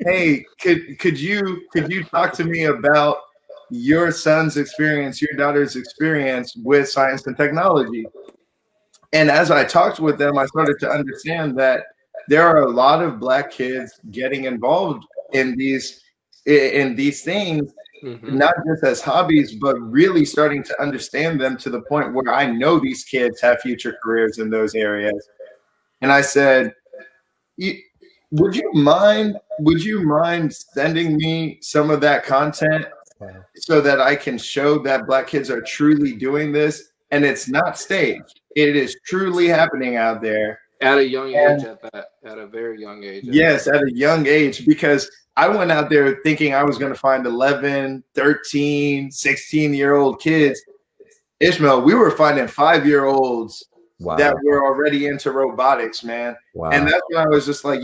Hey, could you talk to me about your son's experience, your daughter's experience with science and technology? And as I talked with them, I started to understand that there are a lot of Black kids getting involved in these things, not just as hobbies, but really starting to understand them to the point where I know these kids have future careers in those areas. And I said, would you mind sending me some of that content so that I can show that Black kids are truly doing this? And it's not staged. It is truly happening out there. At a young age, at a very young age. Yes, at a young age, because I went out there thinking I was going to find 11, 13, 16-year-old kids. Ishmael, we were finding 5-year-olds that were already into robotics, man. Wow. And that's when I was just like,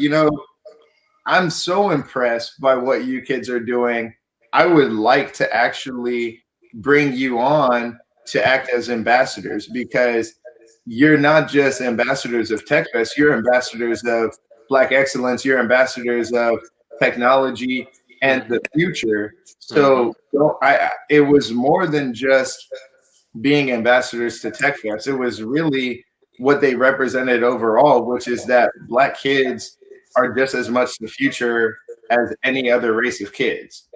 I'm so impressed by what you kids are doing. I would like to actually bring you on to act as ambassadors, because you're not just ambassadors of TechFest, you're ambassadors of Black excellence, you're ambassadors of technology and the future. So it was more than just being ambassadors to TechFest. It was really what they represented overall, which is that Black kids are just as much the future as any other race of kids.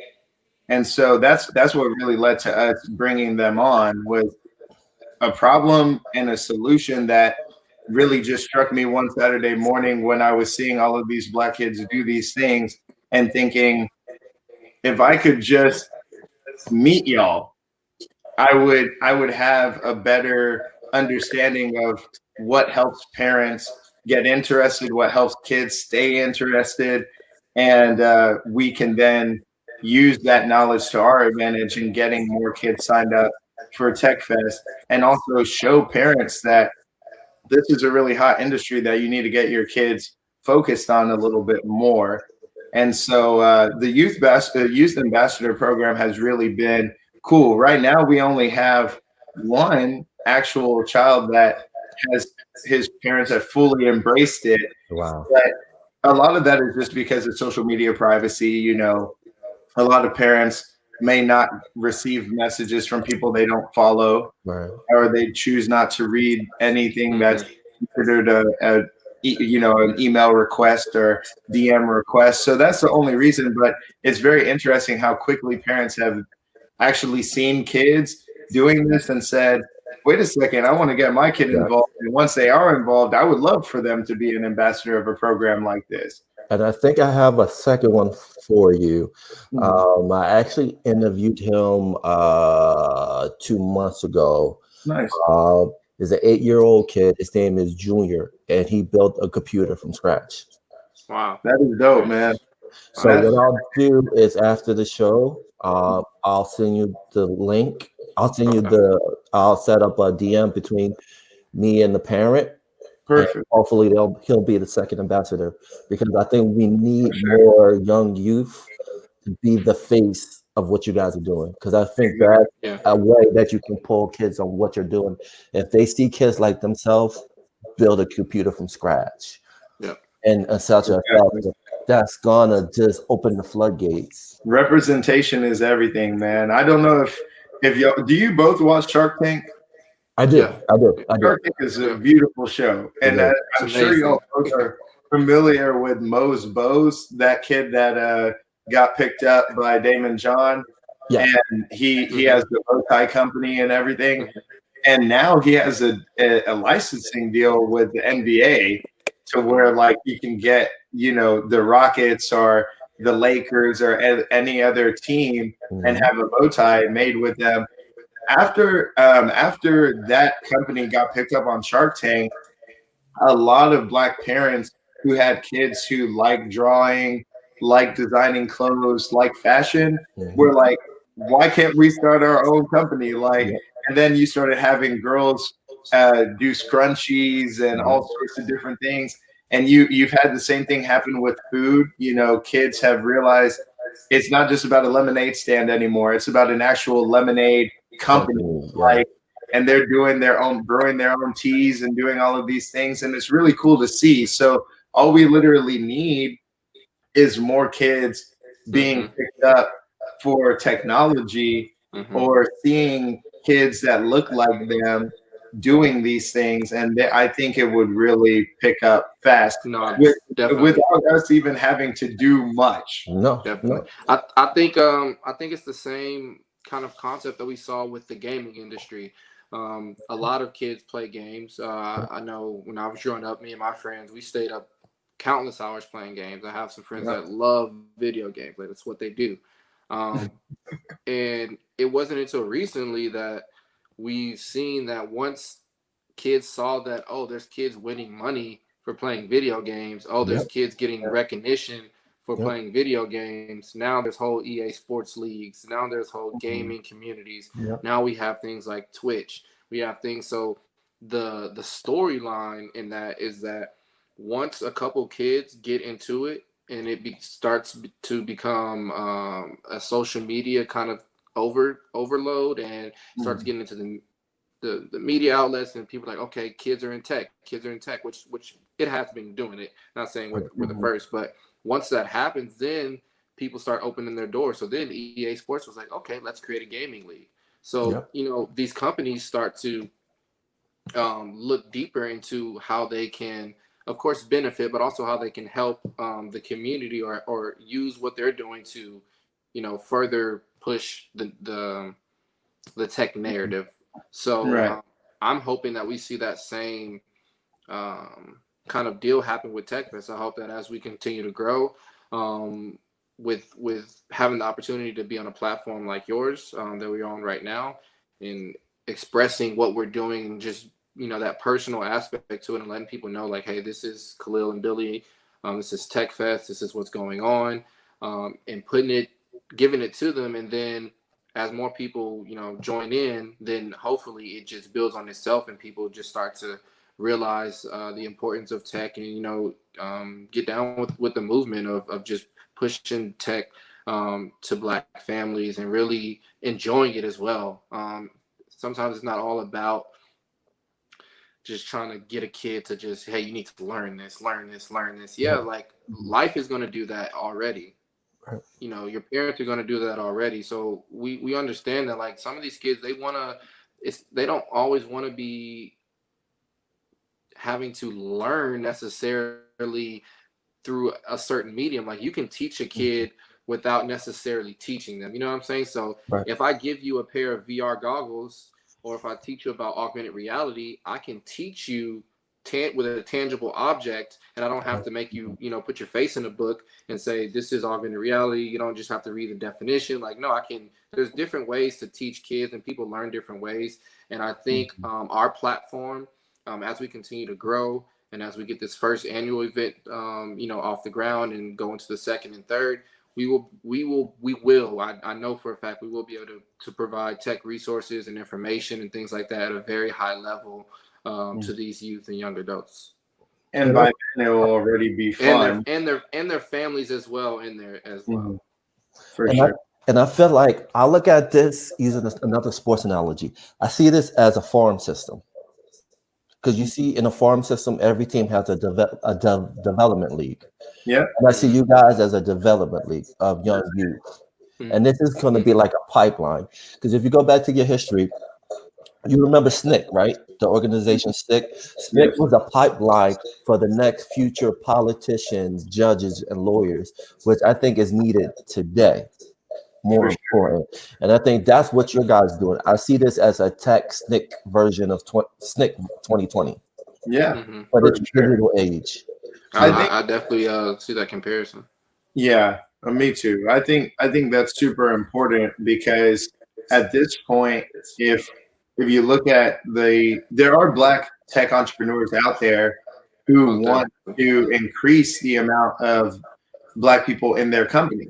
And so that's what really led to us bringing them on, with a problem and a solution that really just struck me one Saturday morning when I was seeing all of these Black kids do these things and thinking, if I could just meet y'all, I would have a better understanding of what helps parents get interested, what helps kids stay interested, and we can then use that knowledge to our advantage in getting more kids signed up for TechFest, and also show parents that this is a really hot industry that you need to get your kids focused on a little bit more. And so the youth ambassador program has really been cool. Right now, we only have one actual child that his parents have fully embraced it. Wow. But a lot of that is just because of social media privacy. A lot of parents may not receive messages from people they don't follow, right, or they choose not to read anything that's considered an email request or DM request. So that's the only reason. But it's very interesting how quickly parents have actually seen kids doing this and said, wait a second, I want to get my kid involved. And once they are involved, I would love for them to be an ambassador of a program like this. And I think I have a second one for you. I actually interviewed him 2 months ago. Nice. He's an 8-year-old kid. His name is Junior, and he built a computer from scratch. Wow. That is dope, man. So That's what I'll do is after the show, I'll send you the link. Okay. I'll set up a DM between me and the parent, and perfect. hopefully he'll be the second ambassador, because I think we need more young youth to be the face of what you guys are doing. Because I think Exactly. that's Yeah. a way that you can pull kids on what you're doing. If they see kids like themselves build a computer from scratch Yeah. and such a Exactly. that's gonna just open the floodgates. Representation is everything, man. I don't know if you do you both watch Shark Tank? I Yeah. do, I do, I do. Shark Tank is a Yeah. beautiful show, It and is. It's I'm sure y'all amazing. both are familiar with Mose Bose, that kid that got picked up by Damon John, Yes. and he Mhm. has the bow tie company and everything, Mhm. and now he has a licensing deal with the NBA to where like you can get the Rockets or the Lakers or any other team and Mhm. have a bow tie made with them. After that company got picked up on Shark Tank, a lot of black parents who had kids who like drawing, like designing clothes, like fashion, Mhm. were like, why can't we start our own company? Like, Yep. and then you started having girls do scrunchies and Mhm. all sorts of different things. And you've had the same thing happen with food. Kids have realized it's not just about a lemonade stand anymore. It's about an actual lemonade company. Company, yeah. Like, and they're doing their own, brewing their own teas and doing all of these things, and it's really cool to see. So all we literally need is more kids being Mhm. picked up for technology, Mhm. or seeing kids that look like them doing these things, and I think it would really pick up fast No, with definitely. without us even having to do much. No, Definitely. no. I think it's the same kind of concept that we saw with the gaming industry. A lot of kids play games. I know when I was growing up, me and my friends, we stayed up countless hours playing games. I have some friends Yep. that love video games. Like that's what they do. Um, and it wasn't until recently that we've seen that once kids saw that, oh, there's kids winning money for playing video games, oh, there's Yep. kids getting recognition for Yep. playing video games. Now there's whole EA sports leagues, now there's whole Mhm. gaming communities. Yep. Now we have things like Twitch, we have things. So the storyline in that is that once a couple kids get into it and starts to become a social media kind of overload, and starts Mhm. getting into the media outlets, and people are like, okay, kids are in tech, which it has been doing it. Not saying we're the Mhm. first, but once that happens, then people start opening their doors. So then EA Sports was like, okay, let's create a gaming league. So Yep. these companies start to look deeper into how they can, of course, benefit, but also how they can help the community, or use what they're doing to, further push the tech narrative. So Right. I'm hoping that we see that same kind of deal happen with TechFest. I hope that as we continue to grow, with having the opportunity to be on a platform like yours, that we're on right now, and expressing what we're doing, and just that personal aspect to it, and letting people know like, hey, this is Khalil and Billy, this is TechFest, this is what's going on, and giving it to them, and then as more people join in, then hopefully it just builds on itself, and people just start to realize the importance of tech, and get down with the movement of just pushing tech to black families, and really enjoying it as well. Sometimes it's not all about just trying to get a kid to just, hey, you need to learn this, learn this, learn this. Yeah, Yep. like Mhm. life is going to do that already. Right. Your parents are going to do that already. So we understand that, like, some of these kids, they don't always want to be having to learn necessarily through a certain medium. Like, you can teach a Mhm. kid without necessarily teaching them. You know what I'm saying? So Right. if I give you a pair of VR goggles, or if I teach you about augmented reality, I can teach you with a tangible object, and I don't have Right. to make you, put your face in a book and say this is augmented reality. You don't just have to read the definition. Like, no, I can. There's different ways to teach kids, and people learn different ways. And I think Mhm. our platform, as we continue to grow, And as we get this first annual event, off the ground and go into the second and third, I know for a fact we will be able to provide tech resources and information and things like that at a very high level to these youth and young adults. And by then it will already be fun. And their families as well in there as well. For sure. And I feel like I look at this using another sports analogy. I see this as a farm system. Because you see in a farm system, every team has a development league. Yeah. And I see you guys as a development league of young youth. And this is going to be like a pipeline. Because if you go back to your history, you remember SNCC, right? The organization SNCC. SNCC was a pipeline for the next future politicians, judges, and lawyers, which I think is needed today. More important. And I think that's what your guys doing. I see this as a tech SNCC version of SNCC 2020. Yeah. But it's digital age. I definitely see that comparison. Yeah, me too. I think that's super important because at this point, if you look at there are Black tech entrepreneurs out there who want to increase the amount of Black people in their company.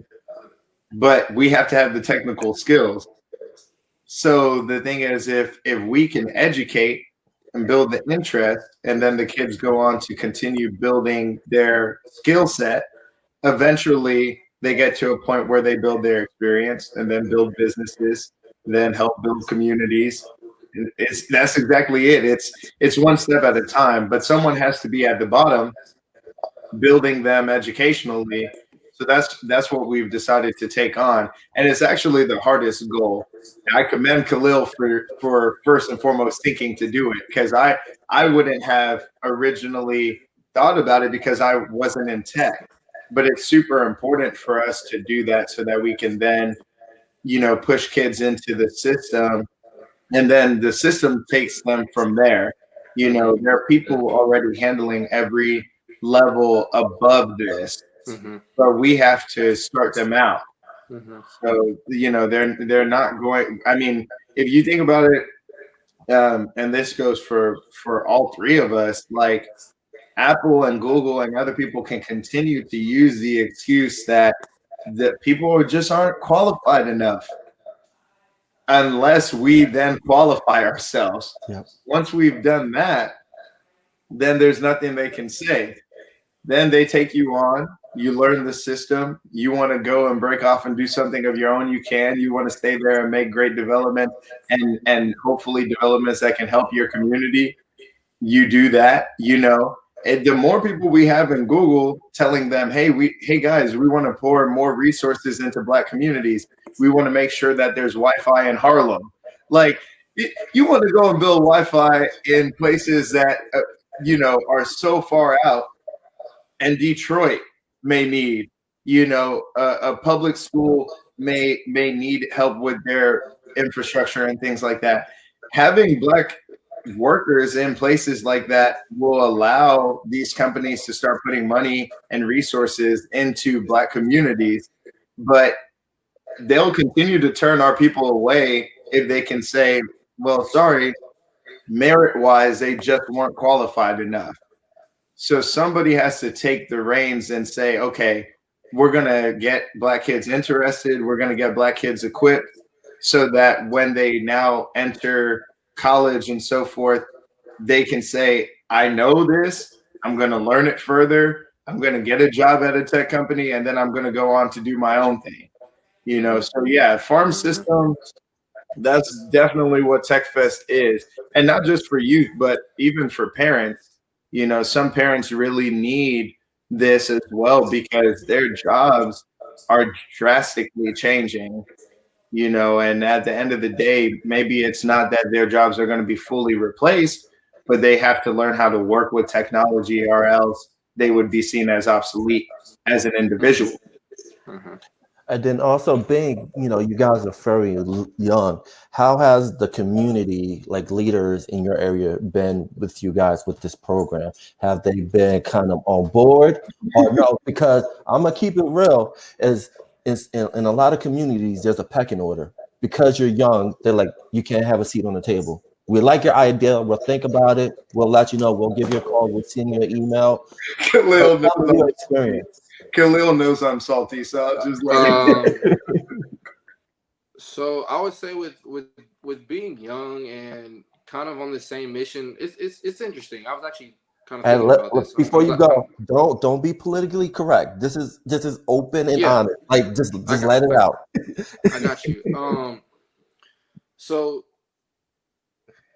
But we have to have the technical skills. So the thing is, if we can educate and build the interest, and then the kids go on to continue building their skill set, eventually they get to a point where they build their experience and then build businesses, then help build communities. That's exactly it. It's one step at a time, but someone has to be at the bottom building them educationally. So that's what we've decided to take on, and it's actually the hardest goal. I commend Khalil for first and foremost thinking to do it, because I wouldn't have originally thought about it because I wasn't in tech, but it's super important for us to do that so that we can then, push kids into the system, and then the system takes them from there. There are people already handling every level above this. But we have to start them out. So they're not going. I mean, if you think about it, and this goes for all three of us, like Apple and Google and other people can continue to use the excuse that people just aren't qualified enough, unless we then qualify ourselves. Yep. Once we've done that, then there's nothing they can say. Then they take you on. You learn the system. You want to go and break off and do something of your own, you can. You want to stay there and make great development and hopefully developments that can help your community. You do that, And the more people we have in Google telling them, hey guys, we want to pour more resources into Black communities. We want to make sure that there's Wi-Fi in Harlem. Like, you want to go and build Wi-Fi in places that, are so far out. And Detroit may need, a public school may need help with their infrastructure and things like that. Having Black workers in places like that will allow these companies to start putting money and resources into Black communities, but they'll continue to turn our people away if they can say, well, sorry, merit-wise, they just weren't qualified enough. So somebody has to take the reins and say, okay, we're going to get Black kids interested. We're going to get Black kids equipped so that when they now enter college and so forth, they can say, I know this. I'm going to learn it further. I'm going to get a job at a tech company, and then I'm going to go on to do my own thing. So yeah, farm system, that's definitely what TechFest is. And not just for youth, but even for parents. Some parents really need this as well because their jobs are drastically changing, and at the end of the day, maybe it's not that their jobs are going to be fully replaced, but they have to learn how to work with technology or else they would be seen as obsolete as an individual. And then also being, you guys are very young. How has the community, like leaders in your area, been with you guys with this program? Have they been kind of on board or no? Because I'm gonna keep it real. Is in a lot of communities, there's a pecking order. Because you're young, they're like, you can't have a seat on the table. We like your idea. We'll think about it. We'll let you know. We'll give you a call. We'll send you an email. Khalil knows Tell me your experience. Khalil knows I'm salty, so I'll just let him. So I would say with being young and kind of on the same mission, it's interesting. I was actually kind of And thinking about this. before you go, don't be politically correct. This is open and Yeah, honest. Like just I let it out. got you. So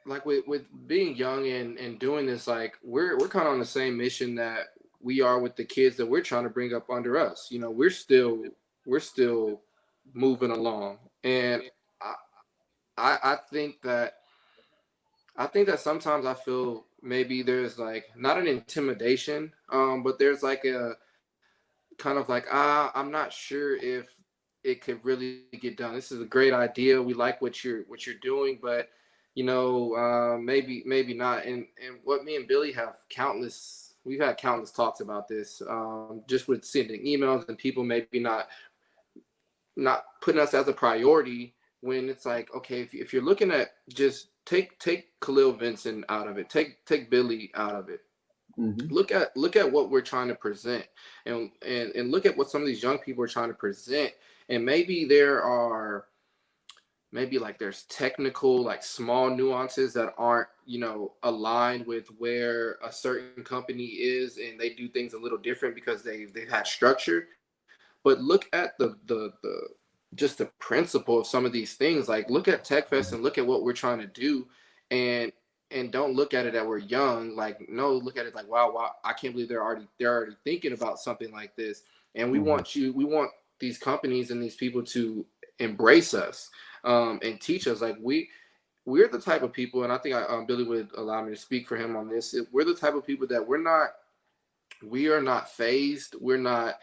like with being young and doing this, like we're kind of on the same mission that we are with the kids that we're trying to bring up under us. You know, we're still moving along, and I think that sometimes I feel maybe there's like not an intimidation, but there's like a kind of like I'm not sure if it could really get done. This is a great idea. We like what you're doing, but maybe not. And what me and Billy have we've had countless talks about this, just with sending emails and people maybe not putting us as a priority when it's like, okay, if you're looking at just take Khalil Vinson out of it, take Billy out of it. Mm-hmm. Look at what we're trying to present, and look at what some of these young people are trying to present. And maybe there's technical, like small nuances that aren't aligned with where a certain company is, and they do things a little different because they've had structure. But look at the just the principle of some of these things. Like look at TechFest and look at what we're trying to do, and don't look at it that we're young. Like no, look at it like wow, I can't believe they're already thinking about something like this. And we want these companies and these people to embrace us, and teach us. Like we're the type of people, and I think Billy would allow me to speak for him on this. We're the type of people that we are not phased. We're not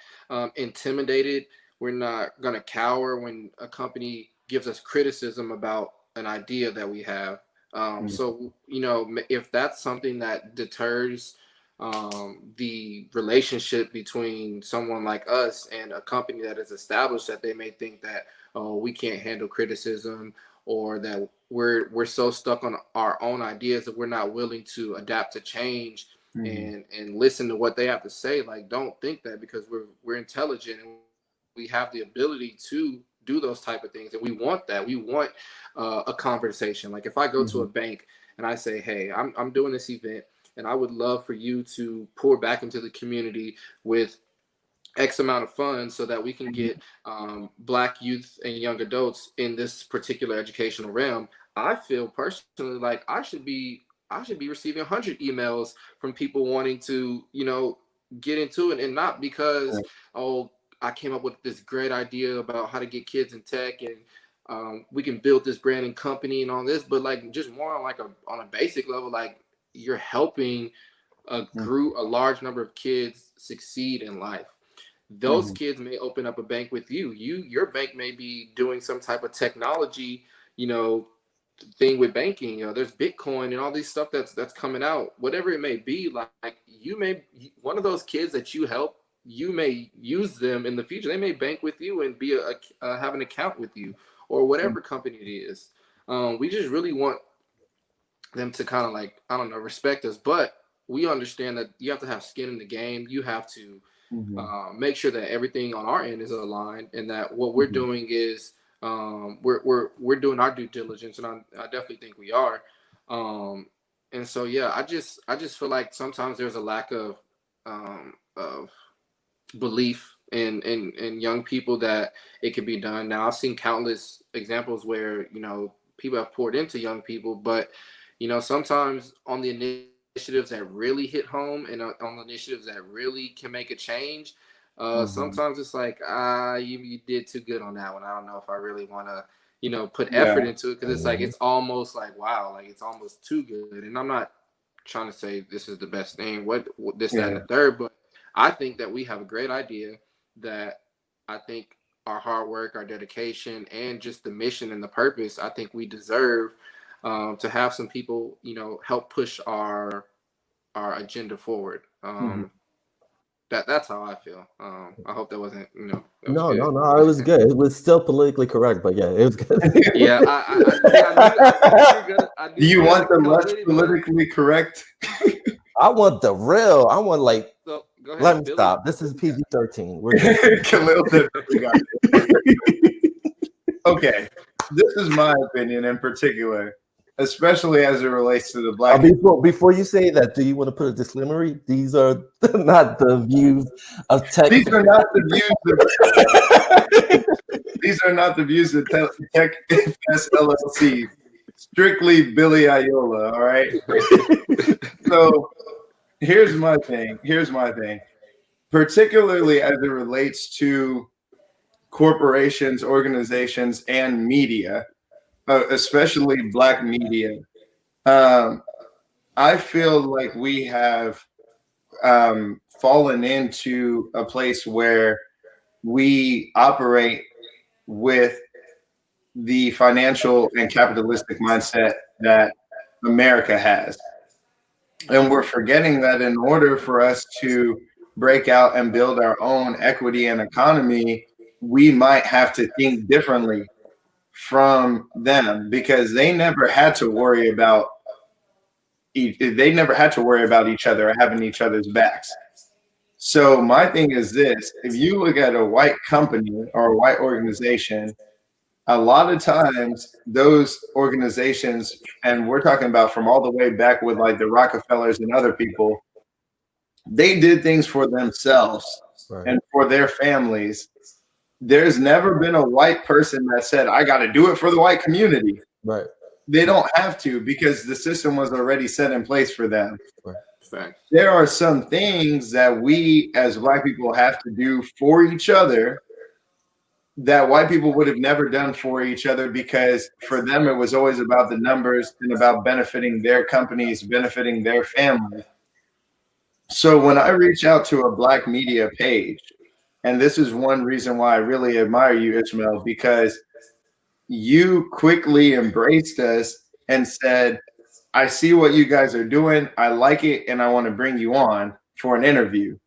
intimidated. We're not going to cower when a company gives us criticism about an idea that we have. So, if that's something that deters the relationship between someone like us and a company that is established, that they may think that, oh, we can't handle criticism, or that we're so stuck on our own ideas that we're not willing to adapt to change and listen to what they have to say. Like, don't think that, because we're intelligent and we have the ability to do those type of things, and we want that. We want a conversation. Like if I go to a bank and I say, hey, I'm doing this event and I would love for you to pour back into the community with X amount of funds so that we can get Black youth and young adults in this particular educational realm. I feel personally like I should be receiving 100 emails from people wanting to, get into it, and not because, oh, I came up with this great idea about how to get kids in tech, and we can build this brand and company and all this, but like just more on like on a basic level, like you're helping a large number of kids succeed in life. Those kids may open up a bank with you. Your bank may be doing some type of technology, thing with banking. There's Bitcoin and all these stuff that's coming out. Whatever it may be, like one of those kids that you help, you may use them in the future. They may bank with you and be have an account with you, or whatever company it is. We just really want them to kind of like, I don't know, respect us, but we understand that you have to have skin in the game. You have to make sure that everything on our end is aligned, and that what we're doing is we're doing our due diligence, and I definitely think we are. And so yeah, I just feel like sometimes there's a lack of belief in young people that it can be done. Now I've seen countless examples where people have poured into young people, but sometimes on the initiatives that really hit home, and on the initiatives that really can make a change, sometimes it's like, you did too good on that one. I don't know if I really want to put effort into it, because it's like, it's almost like, wow, like it's almost too good. And I'm not trying to say this is the best thing, what this, that, and the third, but I think that we have a great idea that I think our hard work, our dedication, and just the mission and the purpose, I think we deserve to have some people, help push our agenda forward. That's how I feel. I hope that wasn't, it was No, good. no, no. It was good. It was still politically correct, but yeah, it was good. Yeah, I knew Do you want the come less with it, politically correct? I want the real. I want like. So go ahead. Let me Billy. stop. This is PG-13. We're good. Khalil said, "We got it." Okay, this is my opinion in particular, especially as it relates to the black. Before you say that, do you want to put a disclaimer? These are not the views of tech. These are not the views of. These are not the views of Tech Fest LLC. Strictly Billy Aayoola. All right. So here's my thing. Particularly as it relates to corporations, organizations, and media, especially black media. I feel like we have fallen into a place where we operate with the financial and capitalistic mindset that America has. And we're forgetting that in order for us to break out and build our own equity and economy, we might have to think differently from them, because they never had to worry about each other or having each other's backs. So my thing is this: if you look at a white company or a white organization, a lot of times those organizations, and we're talking about from all the way back with like the Rockefellers and other people, they did things for themselves and for their families. There's never been a white person that said, I got to do it for the white community. Right. They don't have to, because the system was already set in place for them. Right. There are some things that we as black people have to do for each other that white people would have never done for each other, because for them it was always about the numbers and about benefiting their companies, benefiting their family. So when I reach out to a black media page, and this is one reason why I really admire you, Ishmael, because you quickly embraced us and said, I see what you guys are doing, I like it, and I want to bring you on for an interview.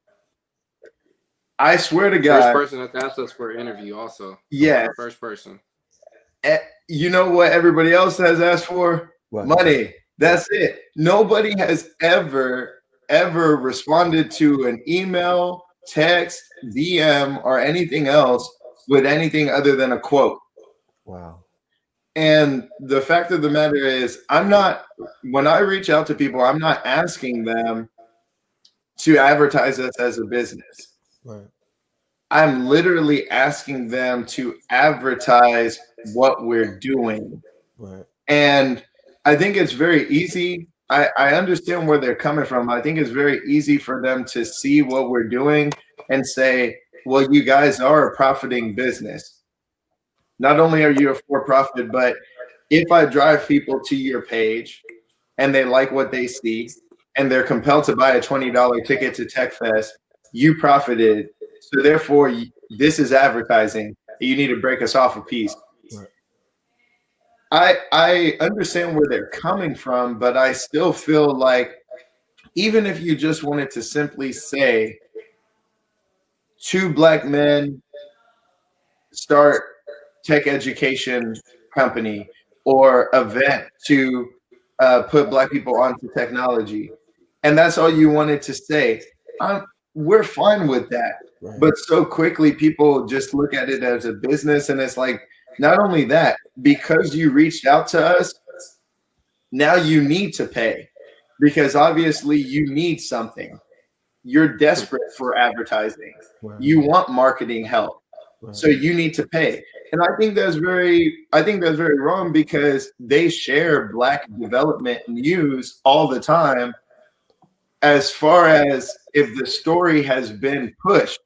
I swear to God. First person that asked us for an interview also. Yeah. First person. You know what everybody else has asked for? What? Money. That's it. Nobody has ever responded to an email, text, DM, or anything else with anything other than a quote. Wow. And the fact of the matter is, when I reach out to people, I'm not asking them to advertise us as a business. Right. I'm literally asking them to advertise what we're doing. Right. And I think it's very easy. I understand where they're coming from. I think it's very easy for them to see what we're doing and say, well, you guys are a profiting business. Not only are you a for-profit, but if I drive people to your page and they like what they see and they're compelled to buy a $20 ticket to TechFest, you profited. So therefore, this is advertising. You need to break us off a piece. Right. I understand where they're coming from, but I still feel like even if you just wanted to simply say, 2 black men start tech education company or event to put black people onto technology, and that's all you wanted to say, we're fine with that. Right. But so quickly people just look at it as a business, and it's like, not only that, because you reached out to us, now you need to pay, because obviously you need something. You're desperate for advertising. Right. You want marketing help. Right. So you need to pay. And I think that's very wrong, because they share black development news all the time. As far as if the story has been pushed,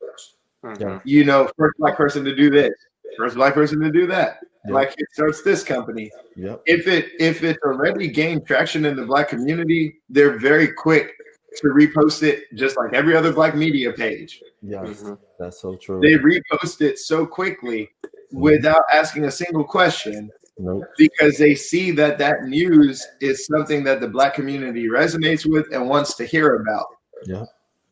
first black person to do this, first black person to do that, black kid starts this company. Yep. If it's already gained traction in the black community, they're very quick to repost it, just like every other black media page. Yes, that's so true. They repost it so quickly without asking a single question. Nope. Because they see that news is something that the black community resonates with and wants to hear about. Yeah.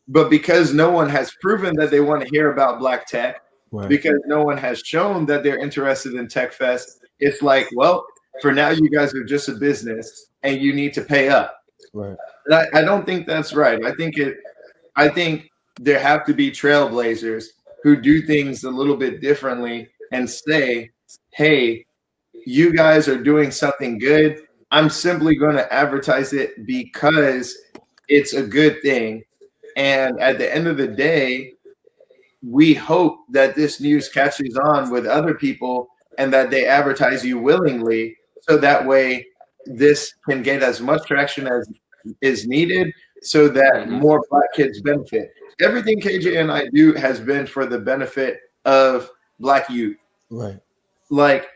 But because no one has proven that they want to hear about Black tech, Right. because no one has shown that they're interested in Tech Fest, it's like, well, for now, you guys are just a business and you need to pay up. Right. And I don't think that's right. I think there have to be trailblazers who do things a little bit differently and say, hey, you guys are doing something good. I'm simply going to advertise it because it's a good thing. And at the end of the day, we hope that this news catches on with other people and that they advertise you willingly. So that way, this can get as much traction as is needed so that more Black kids benefit. Everything KJ and I do has been for the benefit of Black youth. Right. Like,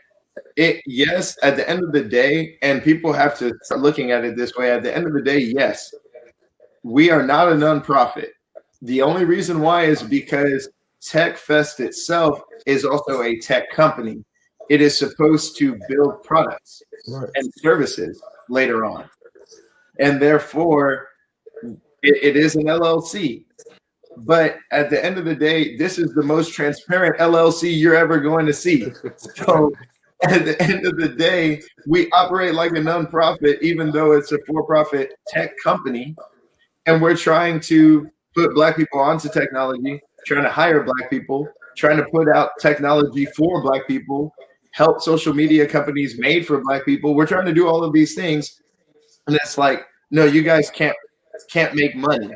yes, at the end of the day, and people have to start looking at it this way, at the end of the day, yes, we are not a nonprofit. The only reason why is because Tech Fest itself is also a tech company. It is supposed to build products and services later on. And therefore, it is an LLC. But at the end of the day, this is the most transparent LLC you're ever going to see. So at the end of the day, we operate like a nonprofit, even though it's a for-profit tech company. And we're trying to put Black people onto technology, trying to hire Black people, trying to put out technology for Black people, help social media companies made for Black people. We're trying to do all of these things. And it's like, no, you guys can't make money.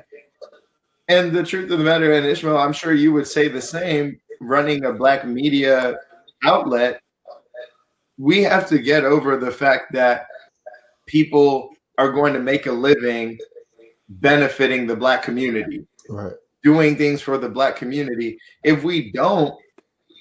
And the truth of the matter, and Ishmael, I'm sure you would say the same, running a Black media outlet, we have to get over the fact that people are going to make a living benefiting the Black community, doing things for the Black community. If we don't,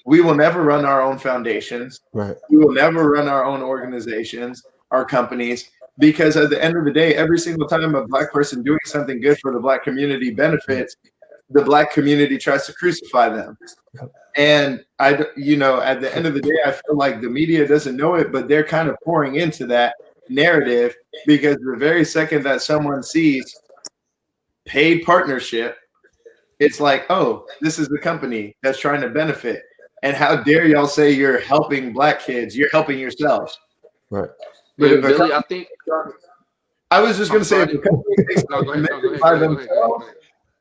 we will never run our own foundations. We will never run our own organizations, our companies, because at the end of the day, every single time a Black person doing something good for the Black community benefits, the Black community tries to crucify them. And at the end of the day, I feel like the media doesn't know it, but they're kind of pouring into that narrative, because the very second that someone sees paid partnership, it's like, oh, this is the company that's trying to benefit. And how dare y'all say you're helping Black kids? You're helping yourselves. Right. But if Billy, I think I was just going to say,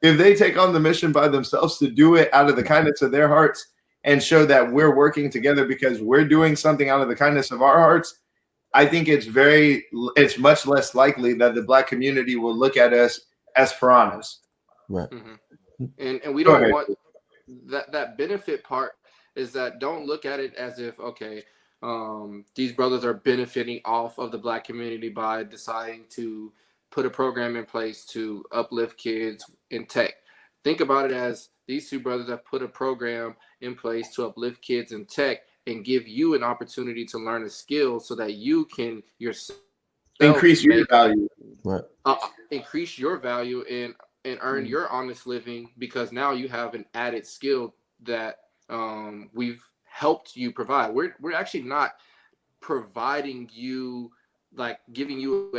if they take on the mission by themselves to do it out of the kindness of their hearts and show that we're working together because we're doing something out of the kindness of our hearts, I think it's much less likely that the Black community will look at us as piranhas. Right. And we don't want that benefit part is that don't look at it as if, okay, these brothers are benefiting off of the Black community by deciding to put a program in place to uplift kids in tech. Think about it as these two brothers have put a program in place to uplift kids in tech and give you an opportunity to learn a skill so that you can yourself increase your value. Increase your value and earn your honest living, because now you have an added skill that we've helped you provide. We're actually not providing you, like giving you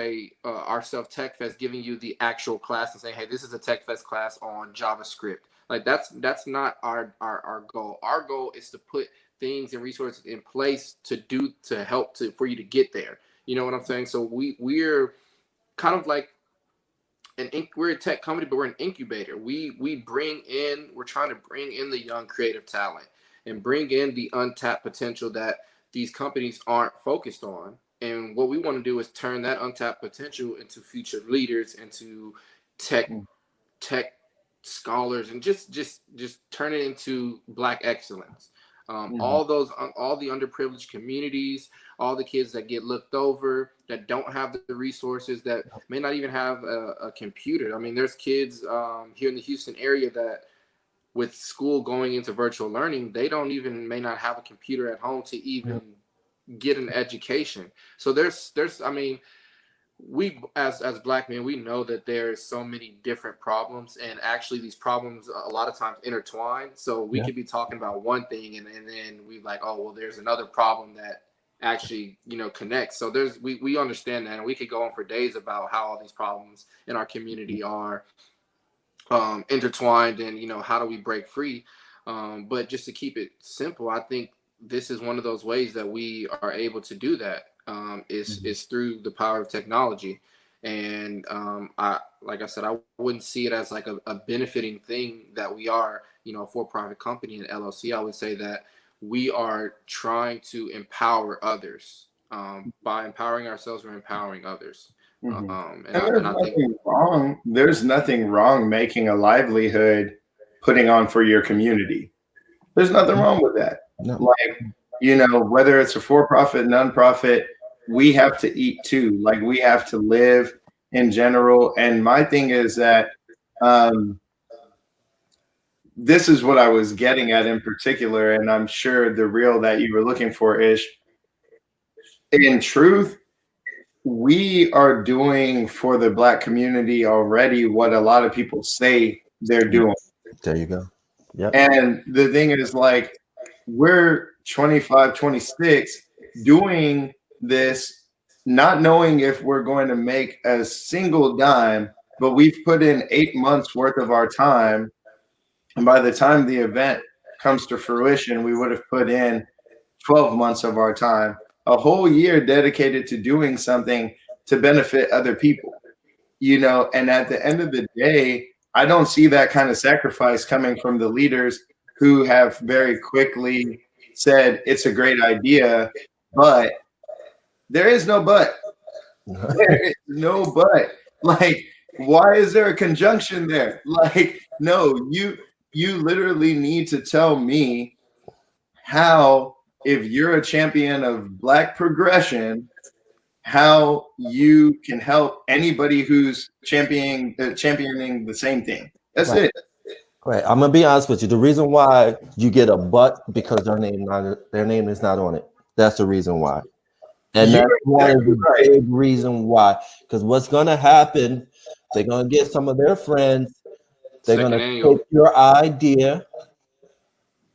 ourself Tech Fest, giving you the actual class and saying, hey, this is a Tech Fest class on JavaScript. Like that's not our goal. Our goal is to put things and resources in place to help for you to get there. You know what I'm saying? So we're kind of like we're a tech company, but we're an incubator. We're trying to bring in the young creative talent and bring in the untapped potential that these companies aren't focused on. And what we want to do is turn that untapped potential into future leaders, into tech scholars, and just turn it into Black excellence. All the underprivileged communities, all the kids that get looked over, that don't have the resources, that may not even have a computer. I mean, there's kids here in the Houston area that, with school going into virtual learning, they may not have a computer at home to even get an education. So there's I mean, we as Black men, we know that there's so many different problems, and actually these problems a lot of times intertwine. So we could be talking about one thing and then we like, oh well, there's another problem that actually connects. So we understand that, and we could go on for days about how all these problems in our community are intertwined, and how do we break free. But just to keep it simple, I think this is one of those ways that we are able to do that, is through the power of technology. And I like I said, I wouldn't see it as like a benefiting thing that we are, a for-profit company and LLC. I would say that we are trying to empower others. By empowering ourselves, we're empowering others. Mhm. And I think Wrong. There's nothing wrong making a livelihood putting on for your community. There's nothing wrong with that. No. Like, whether it's a for-profit, nonprofit, we have to eat too. Like, we have to live in general. And my thing is that this is what I was getting at in particular, and I'm sure the reel that you were looking for is, in truth, we are doing for the Black community already what a lot of people say they're doing. There you go. Yeah. And the thing is, like, we're 25, 26 doing this, not knowing if we're going to make a single dime, but we've put in 8 months worth of our time. And by the time the event comes to fruition, we would have put in 12 months of our time, a whole year dedicated to doing something to benefit other people, and at the end of the day, I don't see that kind of sacrifice coming from the leaders who have very quickly said it's a great idea, but there is no but. There is no but. Like, why is there a conjunction there? Like, no, you literally need to tell me how, if you're a champion of Black progression, how you can help anybody who's championing the same thing. That's Right. it. Right. I'm gonna be honest with you. The reason why you get a but because their name is not on it. That's the reason why. And You're that's one of the exactly right. big reason why. Because what's gonna happen, they're gonna get some of their friends, they're second gonna annual. take your idea,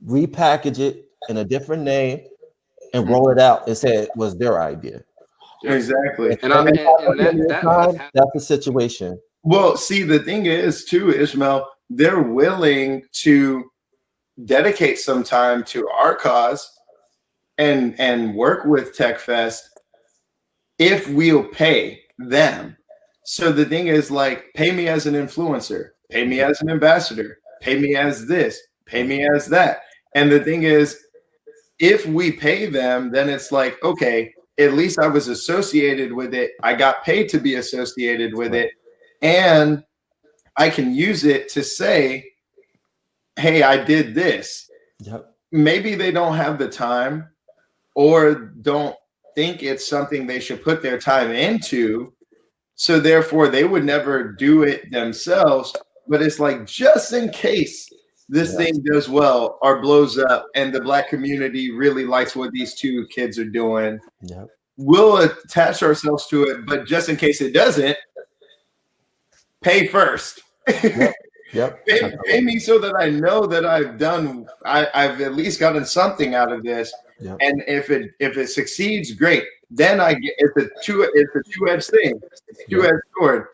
repackage it in a different name, and roll it out and say it was their idea. Yeah. Exactly. And I And and that's happened. that's the situation. Well, see, the thing is, too, Ishmael, they're willing to dedicate some time to our cause and work with TechFest if we'll pay them. So the thing is, like, pay me as an influencer, pay me as an ambassador, pay me as this, pay me as that. And the thing is, if we pay them, then it's like, okay, at least I was associated with it. I got paid to be associated with it. And I can use it to say, hey, I did this. Yep. Maybe they don't have the time or don't think it's something they should put their time into. So therefore, they would never do it themselves. But it's like, just in case this thing does well or blows up and the Black community really likes what these two kids are doing, we'll attach ourselves to it. But just in case it doesn't, pay first. Yep. Pay me so that I know that I've at least gotten something out of this. Yep. And if it succeeds, great. Then I get it's a two-edged thing. It's a two-edged sword.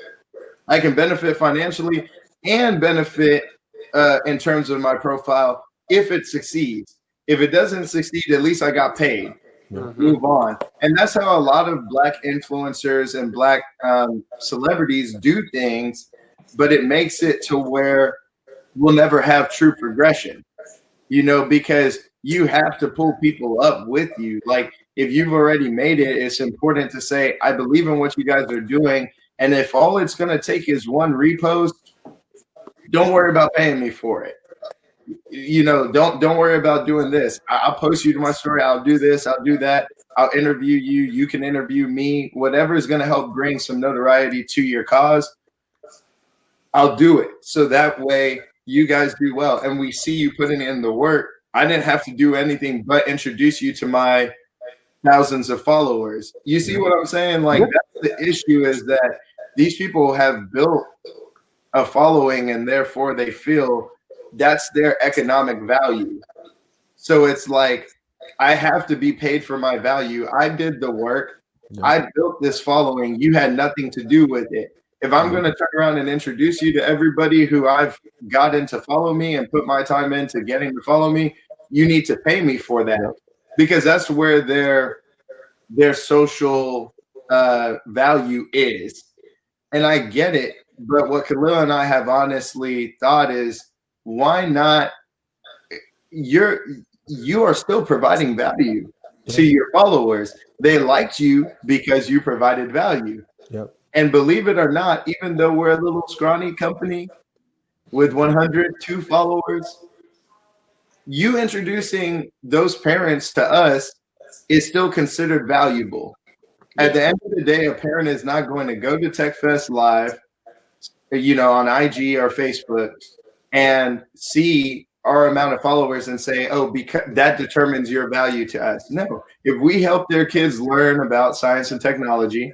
I can benefit financially and benefit in terms of my profile if it succeeds. If it doesn't succeed, at least I got paid. Move on. And that's how a lot of Black influencers and Black celebrities do things, but it makes it to where we'll never have true progression, because you have to pull people up with you. Like, if you've already made it, it's important to say, I believe in what you guys are doing. And if all it's going to take is one repost, don't worry about paying me for it. Don't worry about doing this. I'll post you to my story. I'll do this. I'll do that. I'll interview you. You can interview me. Whatever is going to help bring some notoriety to your cause, I'll do it. So that way you guys do well. And we see you putting in the work. I didn't have to do anything but introduce you to my thousands of followers. You see what I'm saying? Like, that's the issue, is that these people have built a following and therefore they feel that's their economic value. So it's like, I have to be paid for my value. I did the work. I built this following. You had nothing to do with it. If I'm going to turn around and introduce you to everybody who I've gotten to follow me and put my time into getting to follow me, you need to pay me for that, because that's where their social value is. And I get it. But what Khalil and I have honestly thought is, why not? You are still providing value to your followers. They liked you because you provided value. Yep. And believe it or not, even though we're a little scrawny company with 102 followers, you introducing those parents to us is still considered valuable. At the end of the day, a parent is not going to go to TechFest Live, on IG or Facebook and see our amount of followers and say, oh, because that determines your value to us. No, if we help their kids learn about science and technology,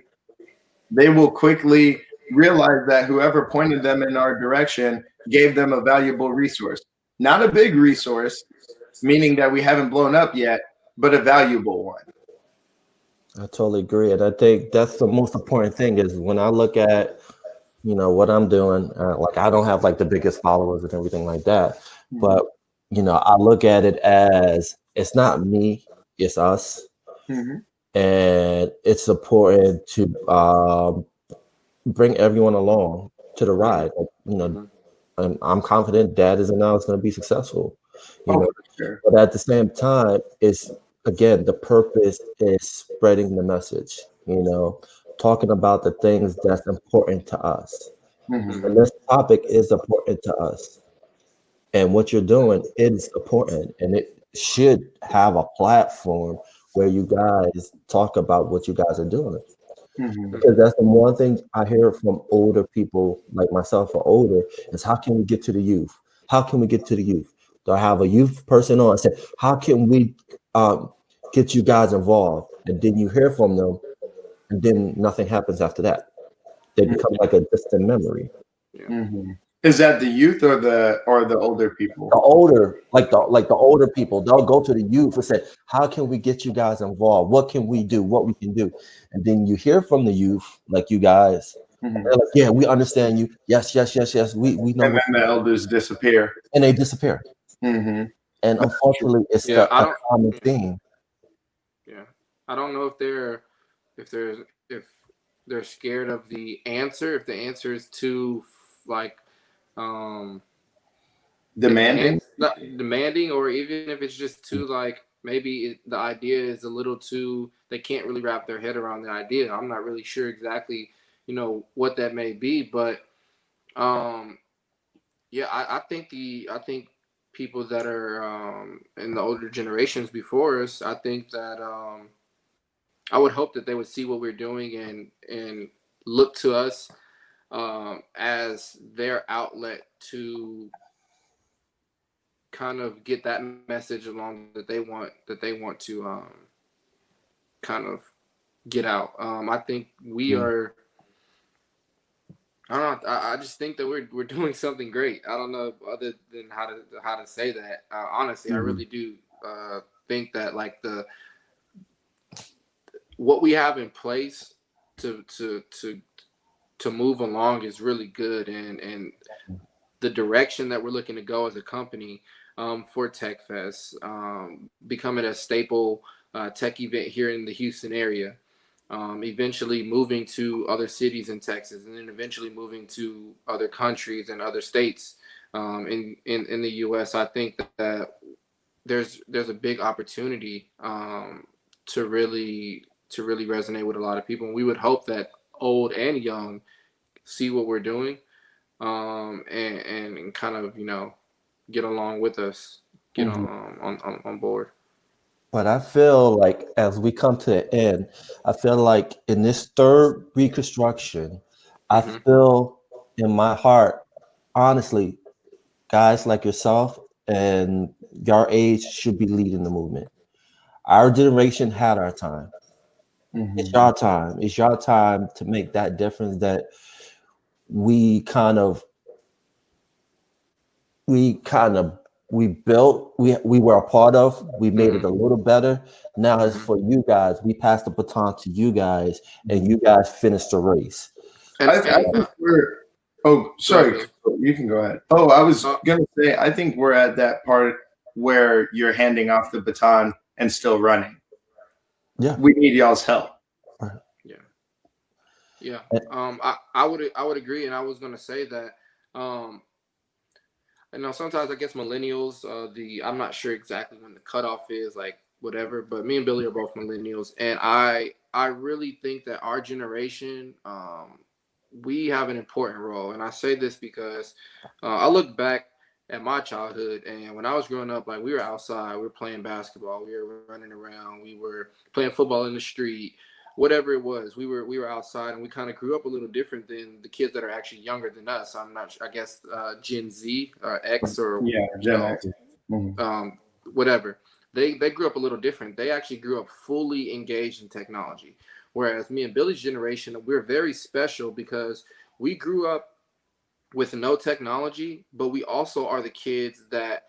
they will quickly realize that whoever pointed them in our direction gave them a valuable resource. Not a big resource, meaning that we haven't blown up yet, but a valuable one. I totally agree. And I think that's the most important thing is when I look at, what I'm doing, like I don't have like the biggest followers and everything like that. But, I look at it as it's not me, it's us. And it's important to bring everyone along to the ride. And I'm confident Dad is now going to be successful. Sure. But at the same time, it's again the purpose is spreading the message. Talking about the things that's important to us. And this topic is important to us. And what you're doing is important, and it should have a platform where you guys talk about what you guys are doing. Because that's the one thing I hear from older people like myself or older is how can we get to the youth? How can we get to the youth? Do I have a youth person on and say, how can we get you guys involved? And then you hear from them, and then nothing happens after that. They become like a distant memory. Is that the youth or the older people? The older, like the older people, they'll go to the youth and say, how can we get you guys involved? What can we do? What we can do? And then you hear from the youth, like you guys, they're like, yeah, we understand you. Yes. We know. And then the elders disappear. And they disappear. And unfortunately, it's a common theme. Yeah. I don't know if they're scared of the answer, if the answer is too like demanding, or even if it's just too like maybe the idea is a little too, they can't really wrap their head around the idea. I'm not really sure exactly what that may be, but I think people that are in the older generations before us, I think that I would hope that they would see what we're doing and look to us as their outlet to kind of get that message along that they want to kind of get out. I think we are. I don't know. I just think that we're doing something great. I don't know other than how to say that. Honestly, I really do think that like what we have in place to move along is really good, and the direction that we're looking to go as a company for TechFest, becoming a staple tech event here in the Houston area, eventually moving to other cities in Texas, and then eventually moving to other countries and other states in the U.S. I think that there's a big opportunity to really resonate with a lot of people, and we would hope that old and young see what we're doing and kind of get along with us, get on board. But I feel like as we come to the end, I feel like in this third reconstruction, I feel in my heart, honestly, guys like yourself and your age should be leading the movement. Our generation had our time. It's your time. It's your time to make that difference that we built, we were a part of. We made it a little better. Now it's for you guys. We passed the baton to you guys, and you guys finished the race. I think we're. Oh, sorry. You can go ahead. Oh, I was gonna say, I think we're at that part where you're handing off the baton and still running. Yeah, we need y'all's help. Yeah. I would agree, and I was gonna say that. Sometimes I guess millennials. I'm not sure exactly when the cutoff is, like whatever. But me and Billy are both millennials, and I really think that our generation, we have an important role. And I say this because I look back at my childhood, and when I was growing up, like we were outside, we were playing basketball, we were running around, we were playing football in the street, whatever it was. We were outside, and we kind of grew up a little different than the kids that are actually younger than us. I'm not sure, I guess Gen Z or X or Gen X. Whatever. They grew up a little different. They actually grew up fully engaged in technology. Whereas me and Billy's generation, we're very special because we grew up with no technology, but we also are the kids that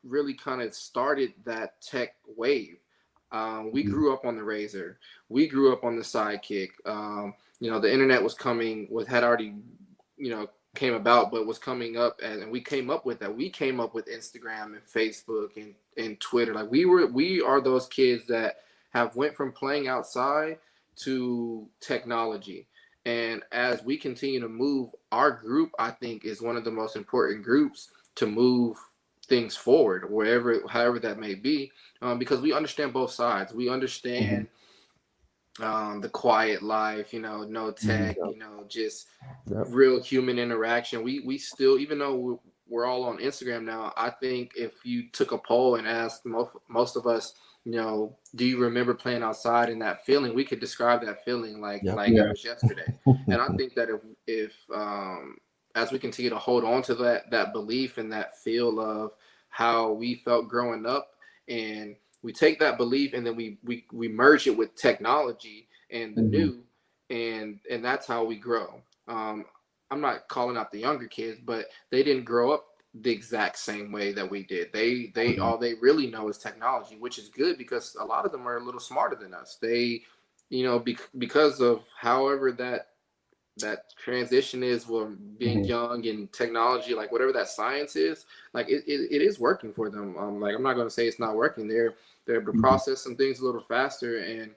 really kind of started that tech wave. We grew up on the Razor. We grew up on the Sidekick. The internet had already, came about, but was coming up, and we came up with that. We came up with Instagram and Facebook and Twitter. Like we are those kids that have went from playing outside to technology. And as we continue to move, our group, I think, is one of the most important groups to move things forward, however that may be, because we understand both sides. We understand the quiet life, no tech, just real human interaction. We still, even though we're all on Instagram now, I think if you took a poll and asked most of us, do you remember playing outside and that feeling, we could describe that feeling like it was yesterday. And I think that if as we continue to hold on to that belief and that feel of how we felt growing up, and we take that belief and then we merge it with technology and the new, and that's how we grow. I'm not calling out the younger kids, but they didn't grow up the exact same way that we did. They all they really know is technology, which is good because a lot of them are a little smarter than us. They, because of however that transition is, being young and technology, like whatever that science is, like it is working for them. Like I'm not going to say it's not working. They're able to process some things a little faster, and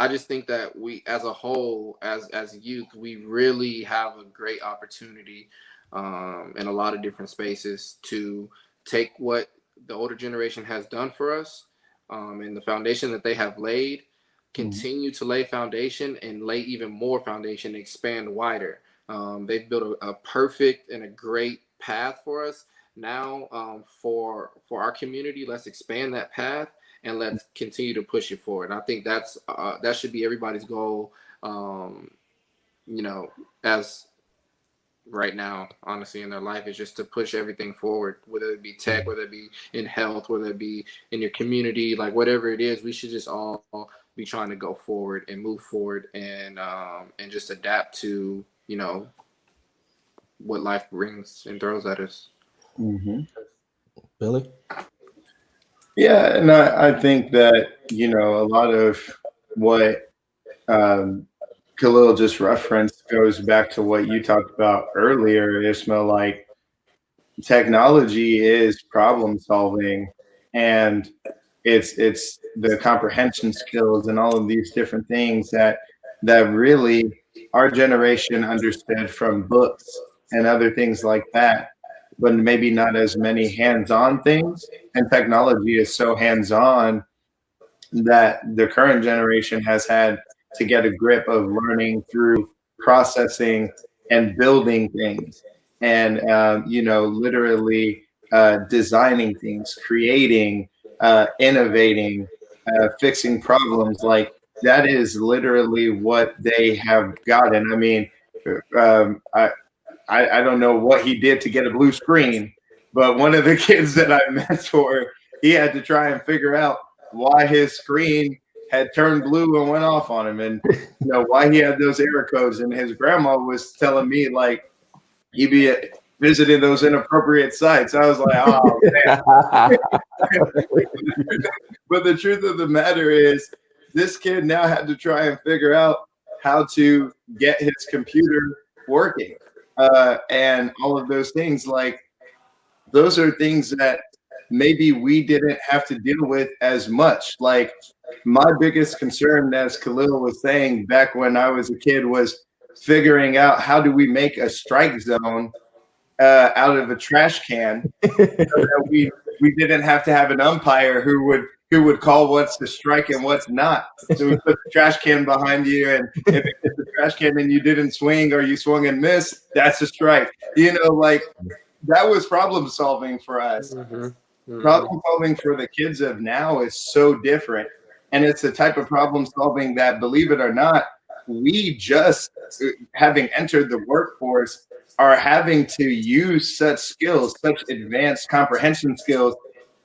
I just think that we, as a whole, as youth, we really have a great opportunity in a lot of different spaces to take what the older generation has done for us, and the foundation that they have laid, continue to lay foundation and lay even more foundation, expand wider. They've built a perfect and a great path for us. Now, for our community, let's expand that path and let's continue to push it forward. And I think that should be everybody's goal, as right now, honestly, in their life, is just to push everything forward, whether it be tech, whether it be in health, whether it be in your community, like whatever it is, we should just all be trying to go forward and move forward and just adapt to, what life brings and throws at us. Billy? Yeah, and I think that, a lot of what Khalil just referenced goes back to what you talked about earlier, Ismail. Like, technology is problem solving, and it's the comprehension skills and all of these different things that really our generation understood from books and other things like that, but maybe not as many hands-on things. And technology is so hands-on that the current generation has had to get a grip of learning through processing and building things, and literally designing things, creating, innovating, fixing problems. Like, that is literally what they have gotten. I mean, I don't know what he did to get a blue screen, but one of the kids that I mentor, he had to try and figure out why his screen had turned blue and went off on him, and why he had those error codes. And his grandma was telling me, like, he'd be visiting those inappropriate sites. I was like, oh man. But the truth of the matter is, this kid now had to try and figure out how to get his computer working, and all of those things. Like, those are things that maybe we didn't have to deal with as much. Like, my biggest concern, as Khalil was saying, back when I was a kid, was figuring out how do we make a strike zone out of a trash can, so that we didn't have to have an umpire who would call what's the strike and what's not. So we put the trash can behind you, and if it hit the trash can and you didn't swing or you swung and missed, that's a strike. Like, that was problem solving for us. Problem solving for the kids of now is so different. And it's the type of problem solving that, believe it or not, we just, having entered the workforce, are having to use such skills, such advanced comprehension skills.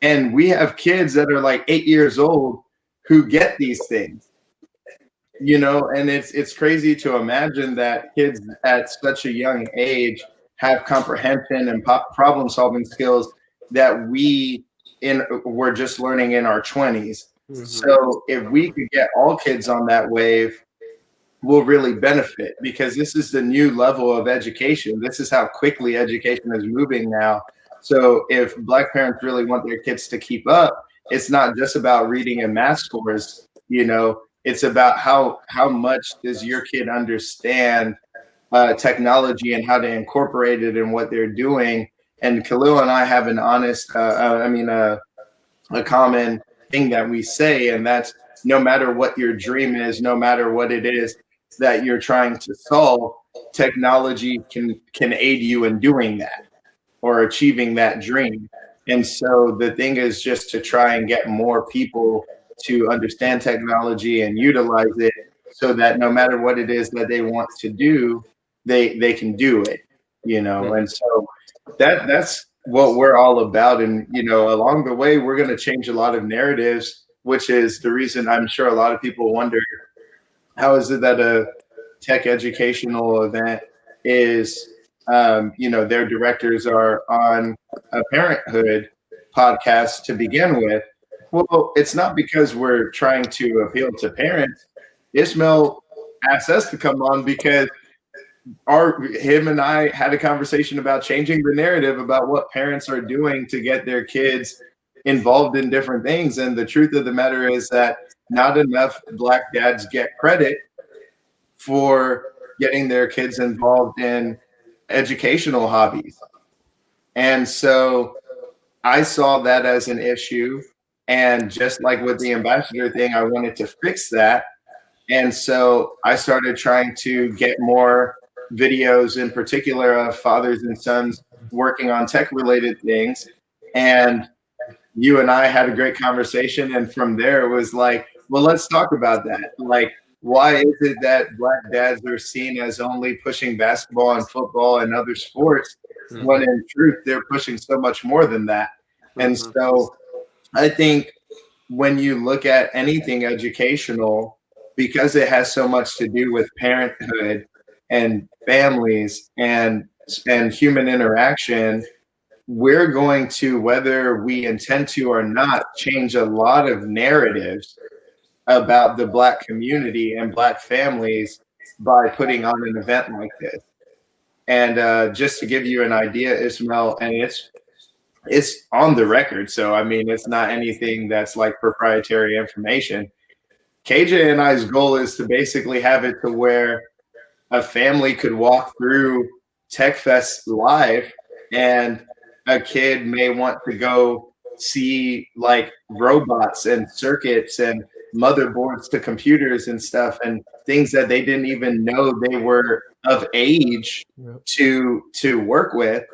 And we have kids that are like 8 years old who get these things, and it's crazy to imagine that kids at such a young age have comprehension and problem solving skills that we're just learning in our 20s. So if we could get all kids on that wave, we'll really benefit, because this is the new level of education. This is how quickly education is moving now. So if Black parents really want their kids to keep up, it's not just about reading and math scores. It's about how much does your kid understand technology and how to incorporate it in what they're doing. And Khalil and I have an a common thing that we say, and that's, no matter what your dream is, no matter what it is that you're trying to solve, technology can aid you in doing that or achieving that dream. And so the thing is just to try and get more people to understand technology and utilize it, so that no matter what it is that they want to do, they can do it, And so that's what we're all about. And, along the way, we're going to change a lot of narratives, which is the reason I'm sure a lot of people wonder, how is it that a tech educational event is, their directors are on a parenthood podcast to begin with? Well, it's not because we're trying to appeal to parents. Ismail asked us to come on because him and I had a conversation about changing the narrative about what parents are doing to get their kids involved in different things. And the truth of the matter is that not enough Black dads get credit for getting their kids involved in educational hobbies. And so I saw that as an issue. And just like with the ambassador thing, I wanted to fix that. And so I started trying to get more videos, in particular of fathers and sons working on tech related things. And you and I had a great conversation. And from there it was like, well, let's talk about that. Like, why is it that Black dads are seen as only pushing basketball and football and other sports, when in truth they're pushing so much more than that? And so I think when you look at anything educational, because it has so much to do with parenthood and families and human interaction, we're going to, whether we intend to or not, change a lot of narratives about the Black community and Black families by putting on an event like this. And just to give you an idea, Ismail, and it's on the record, so I mean, it's not anything that's like proprietary information. KJ and I's goal is to basically have it to where a family could walk through TechFest live, and a kid may want to go see like robots and circuits and motherboards to computers and stuff, and things that they didn't even know they were of age to work with,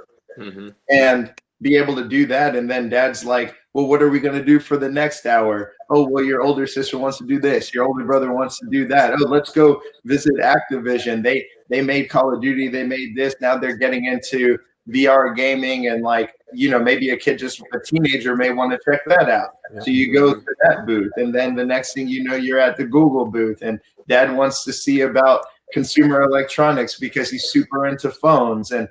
and be able to do that. And then dad's like, well, what are we going to do for the next hour? Oh, well, your older sister wants to do this. Your older brother wants to do that. Oh, let's go visit Activision. They made Call of Duty. They made this. Now they're getting into VR gaming, and like, maybe a teenager may want to check that out. Yeah. So you go to that booth, and then the next thing you know, you're at the Google booth, and dad wants to see about consumer electronics because he's super into phones. And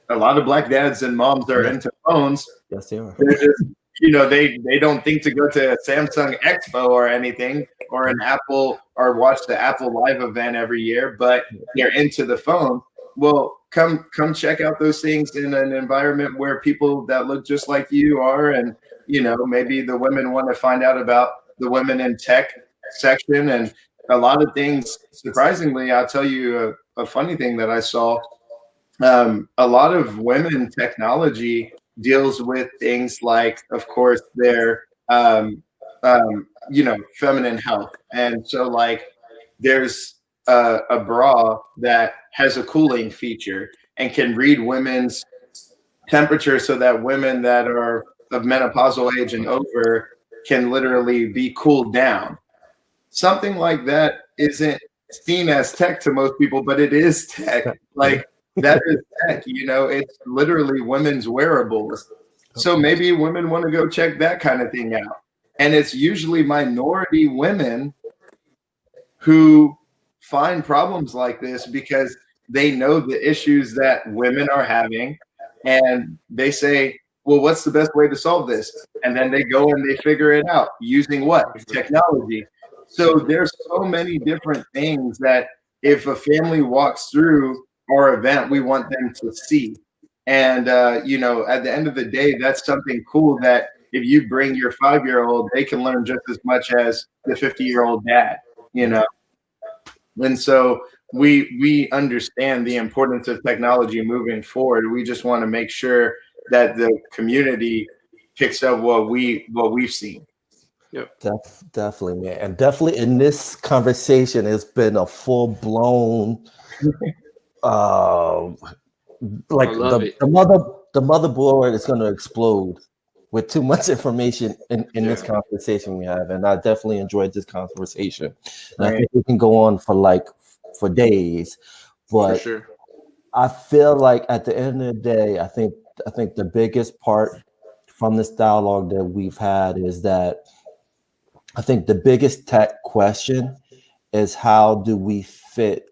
a lot of Black dads and moms are into phones. Yes, they are. They're just they don't think to go to a Samsung Expo or anything, or an Apple, or watch the Apple Live event every year, but they're into the phone. Well, come check out those things in an environment where people that look just like you are, and maybe the women want to find out about the women in tech section and a lot of things. Surprisingly, I'll tell you a funny thing that I saw. A lot of women technology deals with things like, of course, their feminine health, and so like there's a bra that has a cooling feature and can read women's temperature, so that women that are of menopausal age and over can literally be cooled down. Something like that isn't seen as tech to most people, but it is tech. Like that is tech, it's literally women's wearables. So maybe women want to go check that kind of thing out. And it's usually minority women who find problems like this because they know the issues that women are having, and they say, well, what's the best way to solve this? And then they go and they figure it out using what? Technology. So there's so many different things that if a family walks through our event, we want them to see. And, at the end of the day, that's something cool that if you bring your 5-year-old, they can learn just as much as the 50-year-old dad, And so we understand the importance of technology moving forward. We just want to make sure that the community picks up what we've seen. Yep. Definitely, man. And definitely in this conversation, it's been a full-blown like the motherboard is going to explode with too much information in this conversation we have. And I definitely enjoyed this conversation. And I think we can go on for days, but for sure. I feel like at the end of the day, I think the biggest part from this dialogue that we've had is that I think the biggest tech question is, how do we fit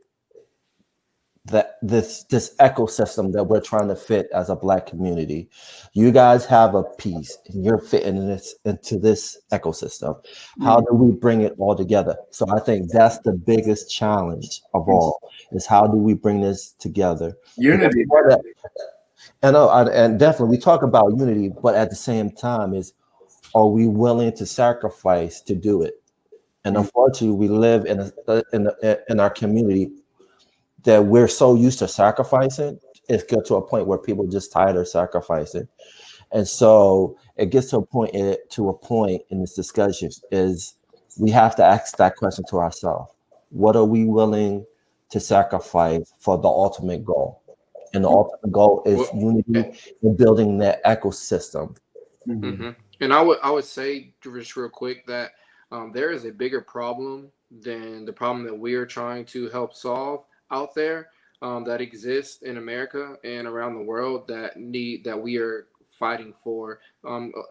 this ecosystem that we're trying to fit as a Black community? You guys have a piece and you're fitting into this ecosystem. How do we bring it all together? So I think that's the biggest challenge of all, is how do we bring this together? Unity. And definitely we talk about unity, but at the same time are we willing to sacrifice to do it? And unfortunately, we live in our community that we're so used to sacrificing. It's get to a point where people just tired of sacrificing, and so it gets to a point in this discussion is we have to ask that question to ourselves: what are we willing to sacrifice for the ultimate goal? And the ultimate goal is unity and building that ecosystem. Mm-hmm. And I would say just real quick that there is a bigger problem than the problem that we are trying to help solve out there, that exists in America and around the world that we are fighting for.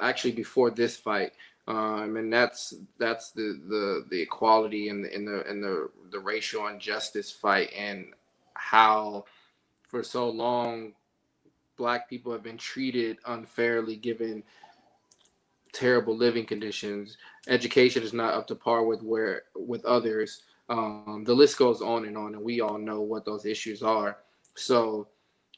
Actually, before this fight, and that's the equality and the racial injustice fight, and how for so long Black people have been treated unfairly, given terrible living conditions. Education is not up to par with others. The list goes on, and we all know what those issues are. So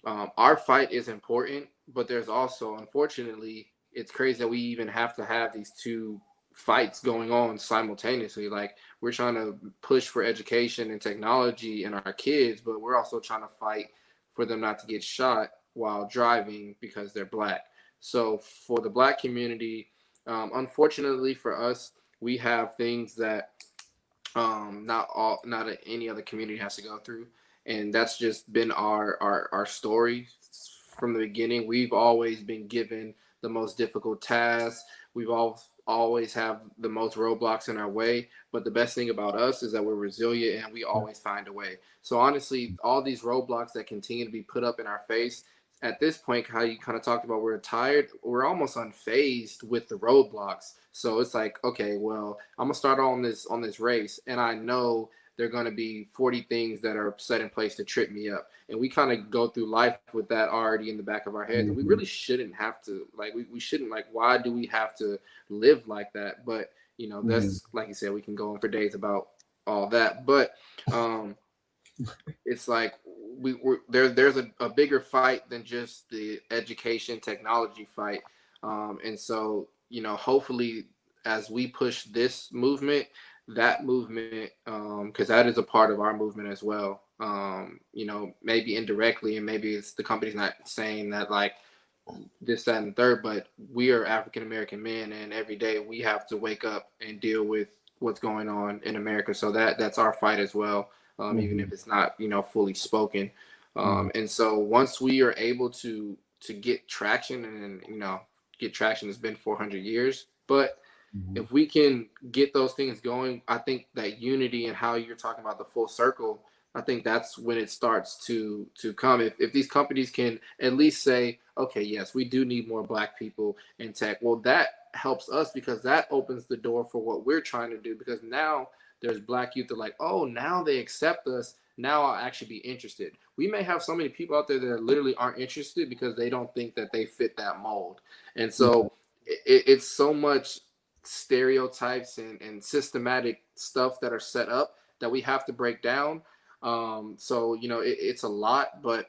our fight is important, but there's also, unfortunately, it's crazy that we even have to have these two fights going on simultaneously. Like, we're trying to push for education and technology in our kids, but we're also trying to fight for them not to get shot while driving because they're Black. So for the Black community, unfortunately for us, we have things that not any other community has to go through, and that's just been our story from the beginning. We've always been given the most difficult tasks. We've always have the most roadblocks in our way, but the best thing about us is that we're resilient and we always find a way. So honestly, all these roadblocks that continue to be put up in our face, at this point, how you kind of talked about, we're almost unfazed with the roadblocks. So it's like, okay, well, I'm gonna start on this race, and I know there are going to be 40 things that are set in place to trip me up. And we kind of go through life with that already in the back of our heads. And we really shouldn't have to, like, we shouldn't, like, why do we have to live like that? But, you know, that's, like you said, we can go on for days about all that. But it's like there's a bigger fight than just the education technology fight. And so, you know, hopefully as we push this movement, that movement, because that is a part of our movement as well, you know, maybe indirectly, and maybe it's the company's not saying that, like, this, that, and the third, but we are African American men, and every day we have to wake up and deal with what's going on in America. So that's our fight as well, even if it's not, you know, fully spoken. And so once we are able to get traction, and, you know, get traction, it's been 400 years, but if we can get those things going, I think that unity and how you're talking about the full circle, I think that's when it starts to come. If these companies can at least say, okay, yes, we do need more Black people in tech, well, that helps us, because that opens the door for what we're trying to do. Because now there's Black youth that are like, oh, now they accept us. Now I'll actually be interested. We may have so many people out there that literally aren't interested because they don't think that they fit that mold. And so it's so much stereotypes and systematic stuff that are set up that we have to break down. So, you know, it's a lot, but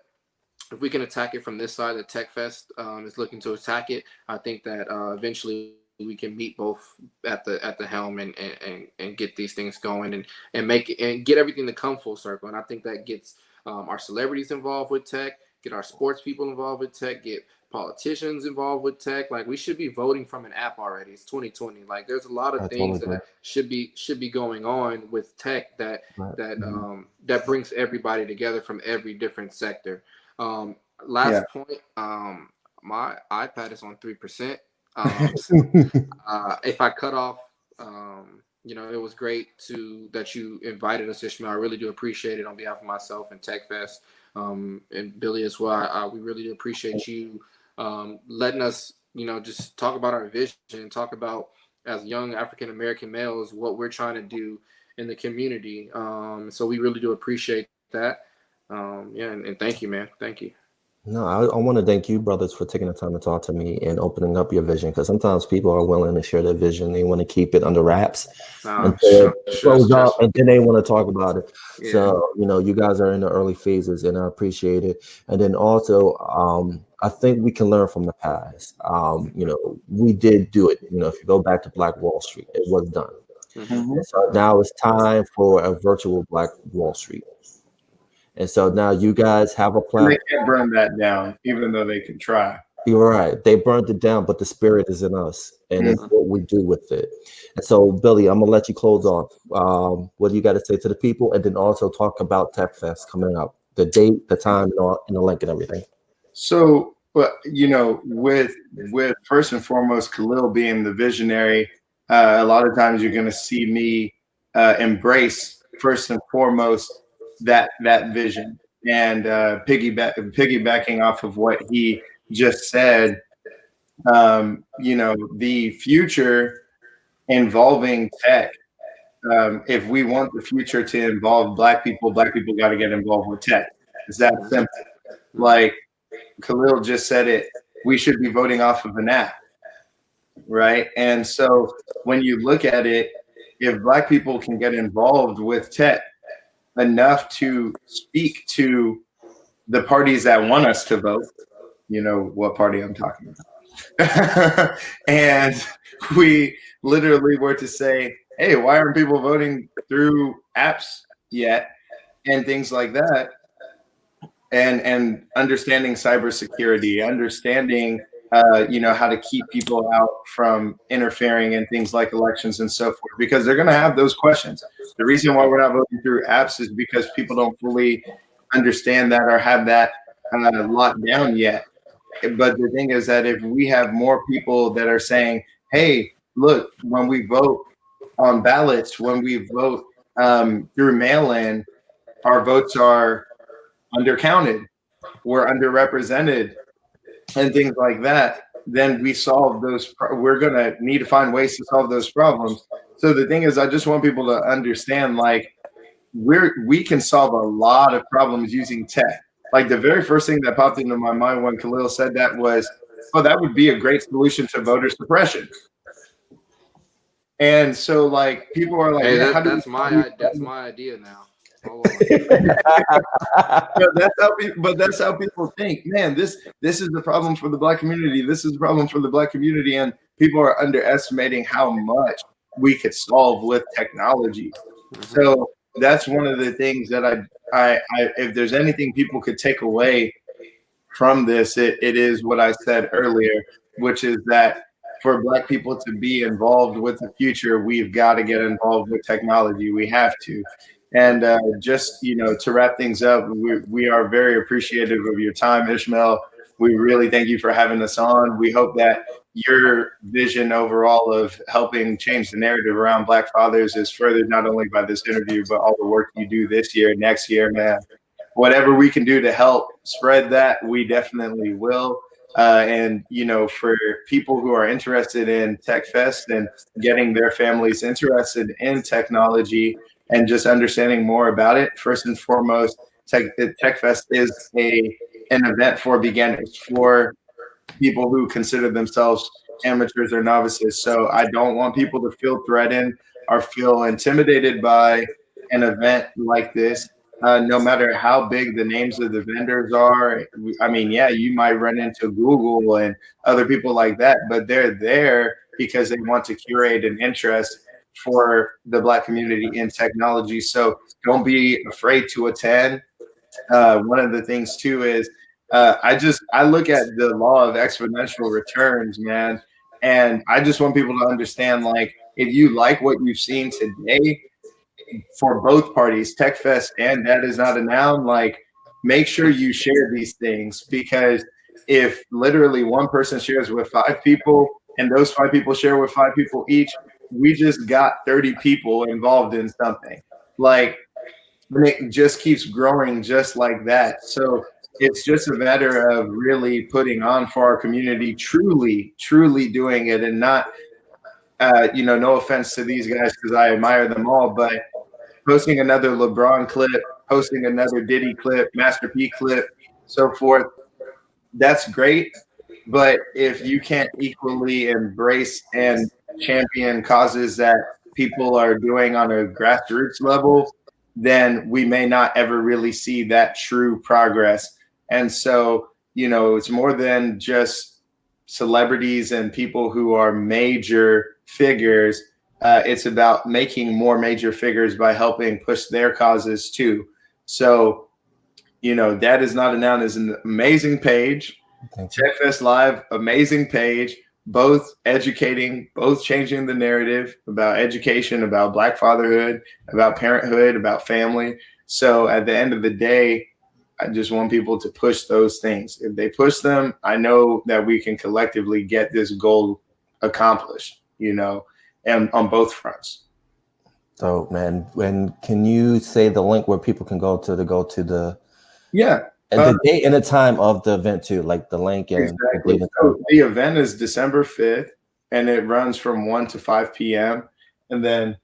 if we can attack it from this side, the Tech Fest is looking to attack it. I think that eventually we can meet both at the helm and get these things going and make it, and get everything to come full circle. And I think that gets our celebrities involved with tech, get our sports people involved with tech, get politicians involved with tech. Like, we should be voting from an app already. It's 2020. Like, there's a lot of things that should be going on with tech that brings everybody together from every different sector. Last point, my iPad is on 3%. If I cut off, you know, it was great that you invited us, Ishmael. I really do appreciate it on behalf of myself and TechFest, and Billy as well. We really do appreciate you letting us, you know, just talk about our vision, talk about, as young African American males, what we're trying to do in the community. So we really do appreciate that. And thank you, man. Thank you. No, I want to thank you, brothers, for taking the time to talk to me and opening up your vision, because sometimes people are willing to share their vision. They want to keep it under wraps until it blows up, and then they want to talk about it. Yeah. So, you know, you guys are in the early phases, and I appreciate it. And then also, I think we can learn from the past. You know, we did do it. You know, if you go back to Black Wall Street, it was done. So now it's time for a virtual Black Wall Street. And so now you guys have a plan. They can't burn that down, even though they can try. You're right. They burned it down, but the spirit is in us, and it's what we do with it. And so, Billy, I'm gonna let you close off. What do you got to say to the people, and then also talk about Tech Fest coming up, the date, the time, and the link and everything. So, but you know, with first and foremost, Khalil being the visionary, a lot of times you're gonna see me embrace first and foremost that vision, and piggybacking off of what he just said, you know, the future involving tech. If we want the future to involve Black people got to get involved with tech. It's that simple. Like Khalil just said it, we should be voting off of an app, right? And so when you look at it, if Black people can get involved with tech enough to speak to the parties that want us to vote, you know what party I'm talking about, and we literally were to say, hey, why aren't people voting through apps yet, and things like that, and understanding cybersecurity, understanding you know, how to keep people out from interfering in things like elections and so forth, because they're going to have those questions. The reason why we're not voting through apps is because people don't fully understand that or have that locked down yet. But the thing is that if we have more people that are saying, hey, look, when we vote on ballots, when we vote through mail-in, our votes are undercounted, we're underrepresented, and things like that, then we solve those. We're going to need to find ways to solve those problems. So the thing is, I just want people to understand, like, we can solve a lot of problems using tech. Like the very first thing that popped into my mind when Khalil said that was, oh, that would be a great solution to voter suppression. And so like people are like, Hey, man, how do that's we my idea now. Hold on. but that's how people think. Man, this is the problem for the Black community. This is the problem for the Black community, and people are underestimating how much we could solve with technology. So that's one of the things that I if there's anything people could take away from this, it is what I said earlier, which is that for Black people to be involved with the future, we've got to get involved with technology. We have to. And just, to wrap things up, we are very appreciative of your time, Ishmael. We really thank you for having us on. We hope that your vision overall of helping change the narrative around Black fathers is furthered not only by this interview, but all the work you do this year, next year, man. Whatever we can do to help spread that, we definitely will. And, for people who are interested in Tech Fest and getting their families interested in technology and just understanding more about it, first and foremost, Tech Fest is an event for beginners, for people who consider themselves amateurs or novices. So I don't want people to feel threatened or feel intimidated by an event like this. No matter how big the names of the vendors are, I mean, yeah, you might run into Google and other people like that, but they're there because they want to curate an interest for the Black community in technology. So don't be afraid to attend. One of the things too is I look at the law of exponential returns, man, and I just want people to understand, like, if you like what you've seen today, for both parties, TechFest and That Is Not a Noun, like, make sure you share these things, because if literally one person shares with 5 people and those 5 people share with 5 people each, we just got 30 people involved in something. Like, and it just keeps growing just like that. So it's just a matter of really putting on for our community, truly doing it, and not, no offense to these guys because I admire them all, but posting another LeBron clip, posting another Diddy clip, Master P clip, so forth. That's great. But if you can't equally embrace and champion causes that people are doing on a grassroots level, then we may not ever really see that true progress. And so, it's more than just celebrities and people who are major figures. It's about making more major figures by helping push their causes too. So, That Is Not a Noun is an amazing page. TechFest Live, amazing page. Both educating, both changing the narrative about education, about Black fatherhood, about parenthood, about family. So at the end of the day, I just want people to push those things. If they push them, I know that we can collectively get this goal accomplished, and on both fronts. So, man, can you say the link where people can go to the yeah. And the date and the time of the event too, like the link and exactly. So the event is December 5th, and it runs from 1 to 5 p.m. And then,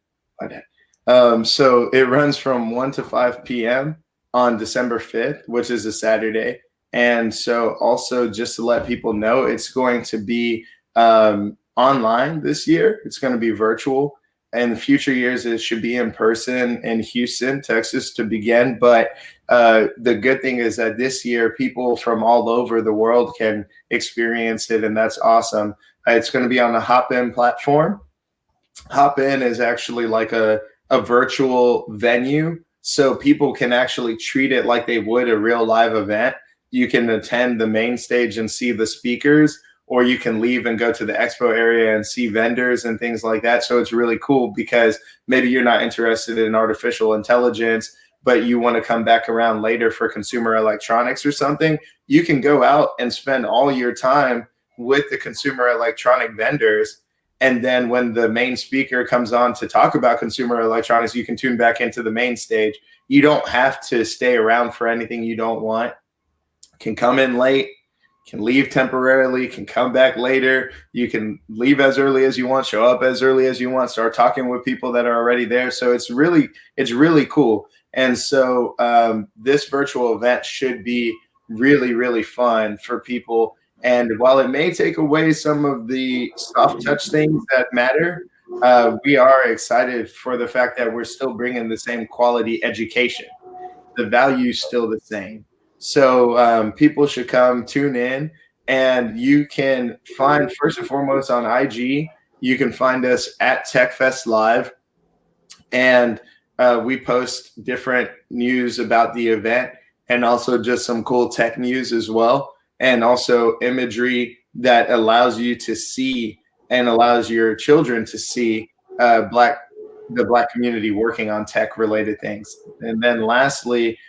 so it runs from 1 to 5 p.m. on December 5th, which is a Saturday. And so also just to let people know, it's going to be online this year. It's going to be virtual. In future years, it should be in person in Houston, Texas to begin. But the good thing is that this year, people from all over the world can experience it, and that's awesome. It's going to be on a Hop-In platform. Hop-In is actually like a virtual venue, so people can actually treat it like they would a real live event. You can attend the main stage and see the speakers, or you can leave and go to the expo area and see vendors and things like that. So it's really cool because maybe you're not interested in artificial intelligence, but you want to come back around later for consumer electronics or something. You can go out and spend all your time with the consumer electronic vendors. And then when the main speaker comes on to talk about consumer electronics, you can tune back into the main stage. You don't have to stay around for anything you don't want. Can come in late, can leave temporarily, can come back later. You can leave as early as you want, show up as early as you want, start talking with people that are already there. So it's really cool. And so this virtual event should be really, really fun for people. And while it may take away some of the soft touch things that matter, we are excited for the fact that we're still bringing the same quality education. The value is still the same. So people should come tune in, and you can find, first and foremost, on IG, you can find us at TechFest Live, and we post different news about the event and also just some cool tech news as well, and also imagery that allows you to see and allows your children to see the Black community working on tech related things. And then lastly,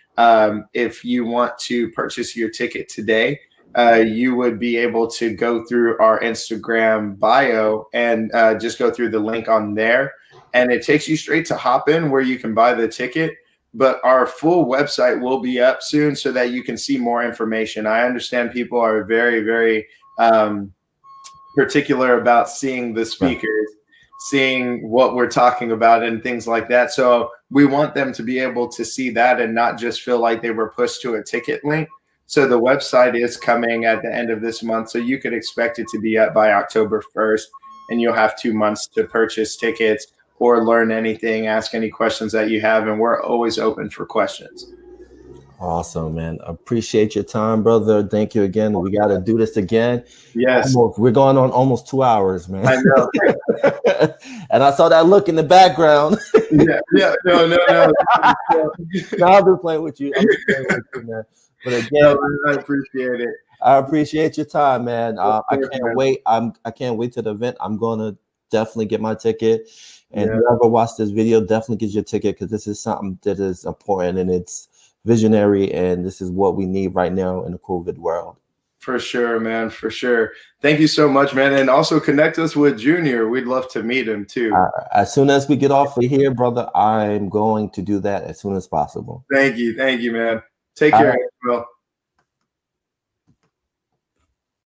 if you want to purchase your ticket today, you would be able to go through our Instagram bio and just go through the link on there. And it takes you straight to Hopin, where you can buy the ticket. But our full website will be up soon so that you can see more information. I understand people are very, very particular about seeing the speakers, seeing what we're talking about and things like that. So we want them to be able to see that and not just feel like they were pushed to a ticket link. So the website is coming at the end of this month. So you could expect it to be up by October 1st, and you'll have 2 months to purchase tickets or learn anything, ask any questions that you have. And we're always open for questions. Awesome, man. Appreciate your time, brother. Thank you again. We got to do this again. Yes. We're going on almost 2 hours, man. I know. And I saw that look in the background. Yeah. No. No, I've been playing with you. Man. But again, I appreciate it. I appreciate your time, man. I can't wait. I can't wait to the event. I'm going to definitely get my ticket. And whoever watched this video, definitely get your ticket, because this is something that is important and it's visionary, and this is what we need right now in the COVID world. For sure, man. For sure. Thank you so much, man. And also connect us with Junior. We'd love to meet him too. As soon as we get off of here, brother, I'm going to do that as soon as possible. Thank you, man. Take care, Well.